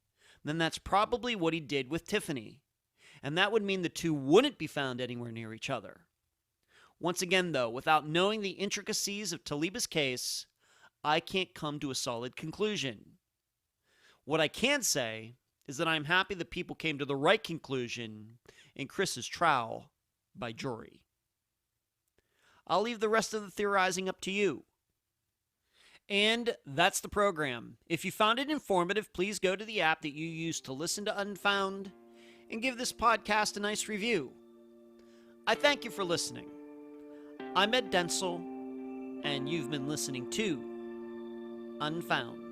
Speaker 1: then that's probably what he did with Tiffany, and that would mean the two wouldn't be found anywhere near each other. Once again, though, without knowing the intricacies of Taalibah's case, I can't come to a solid conclusion. What I can say is that I'm happy that people came to the right conclusion in Chris's trial by jury. I'll leave the rest of the theorizing up to you. And that's the program. If you found it informative, please go to the app that you use to listen to Unfound and give this podcast a nice review. I thank you for listening. I'm Ed Densel, and you've been listening to Unfound.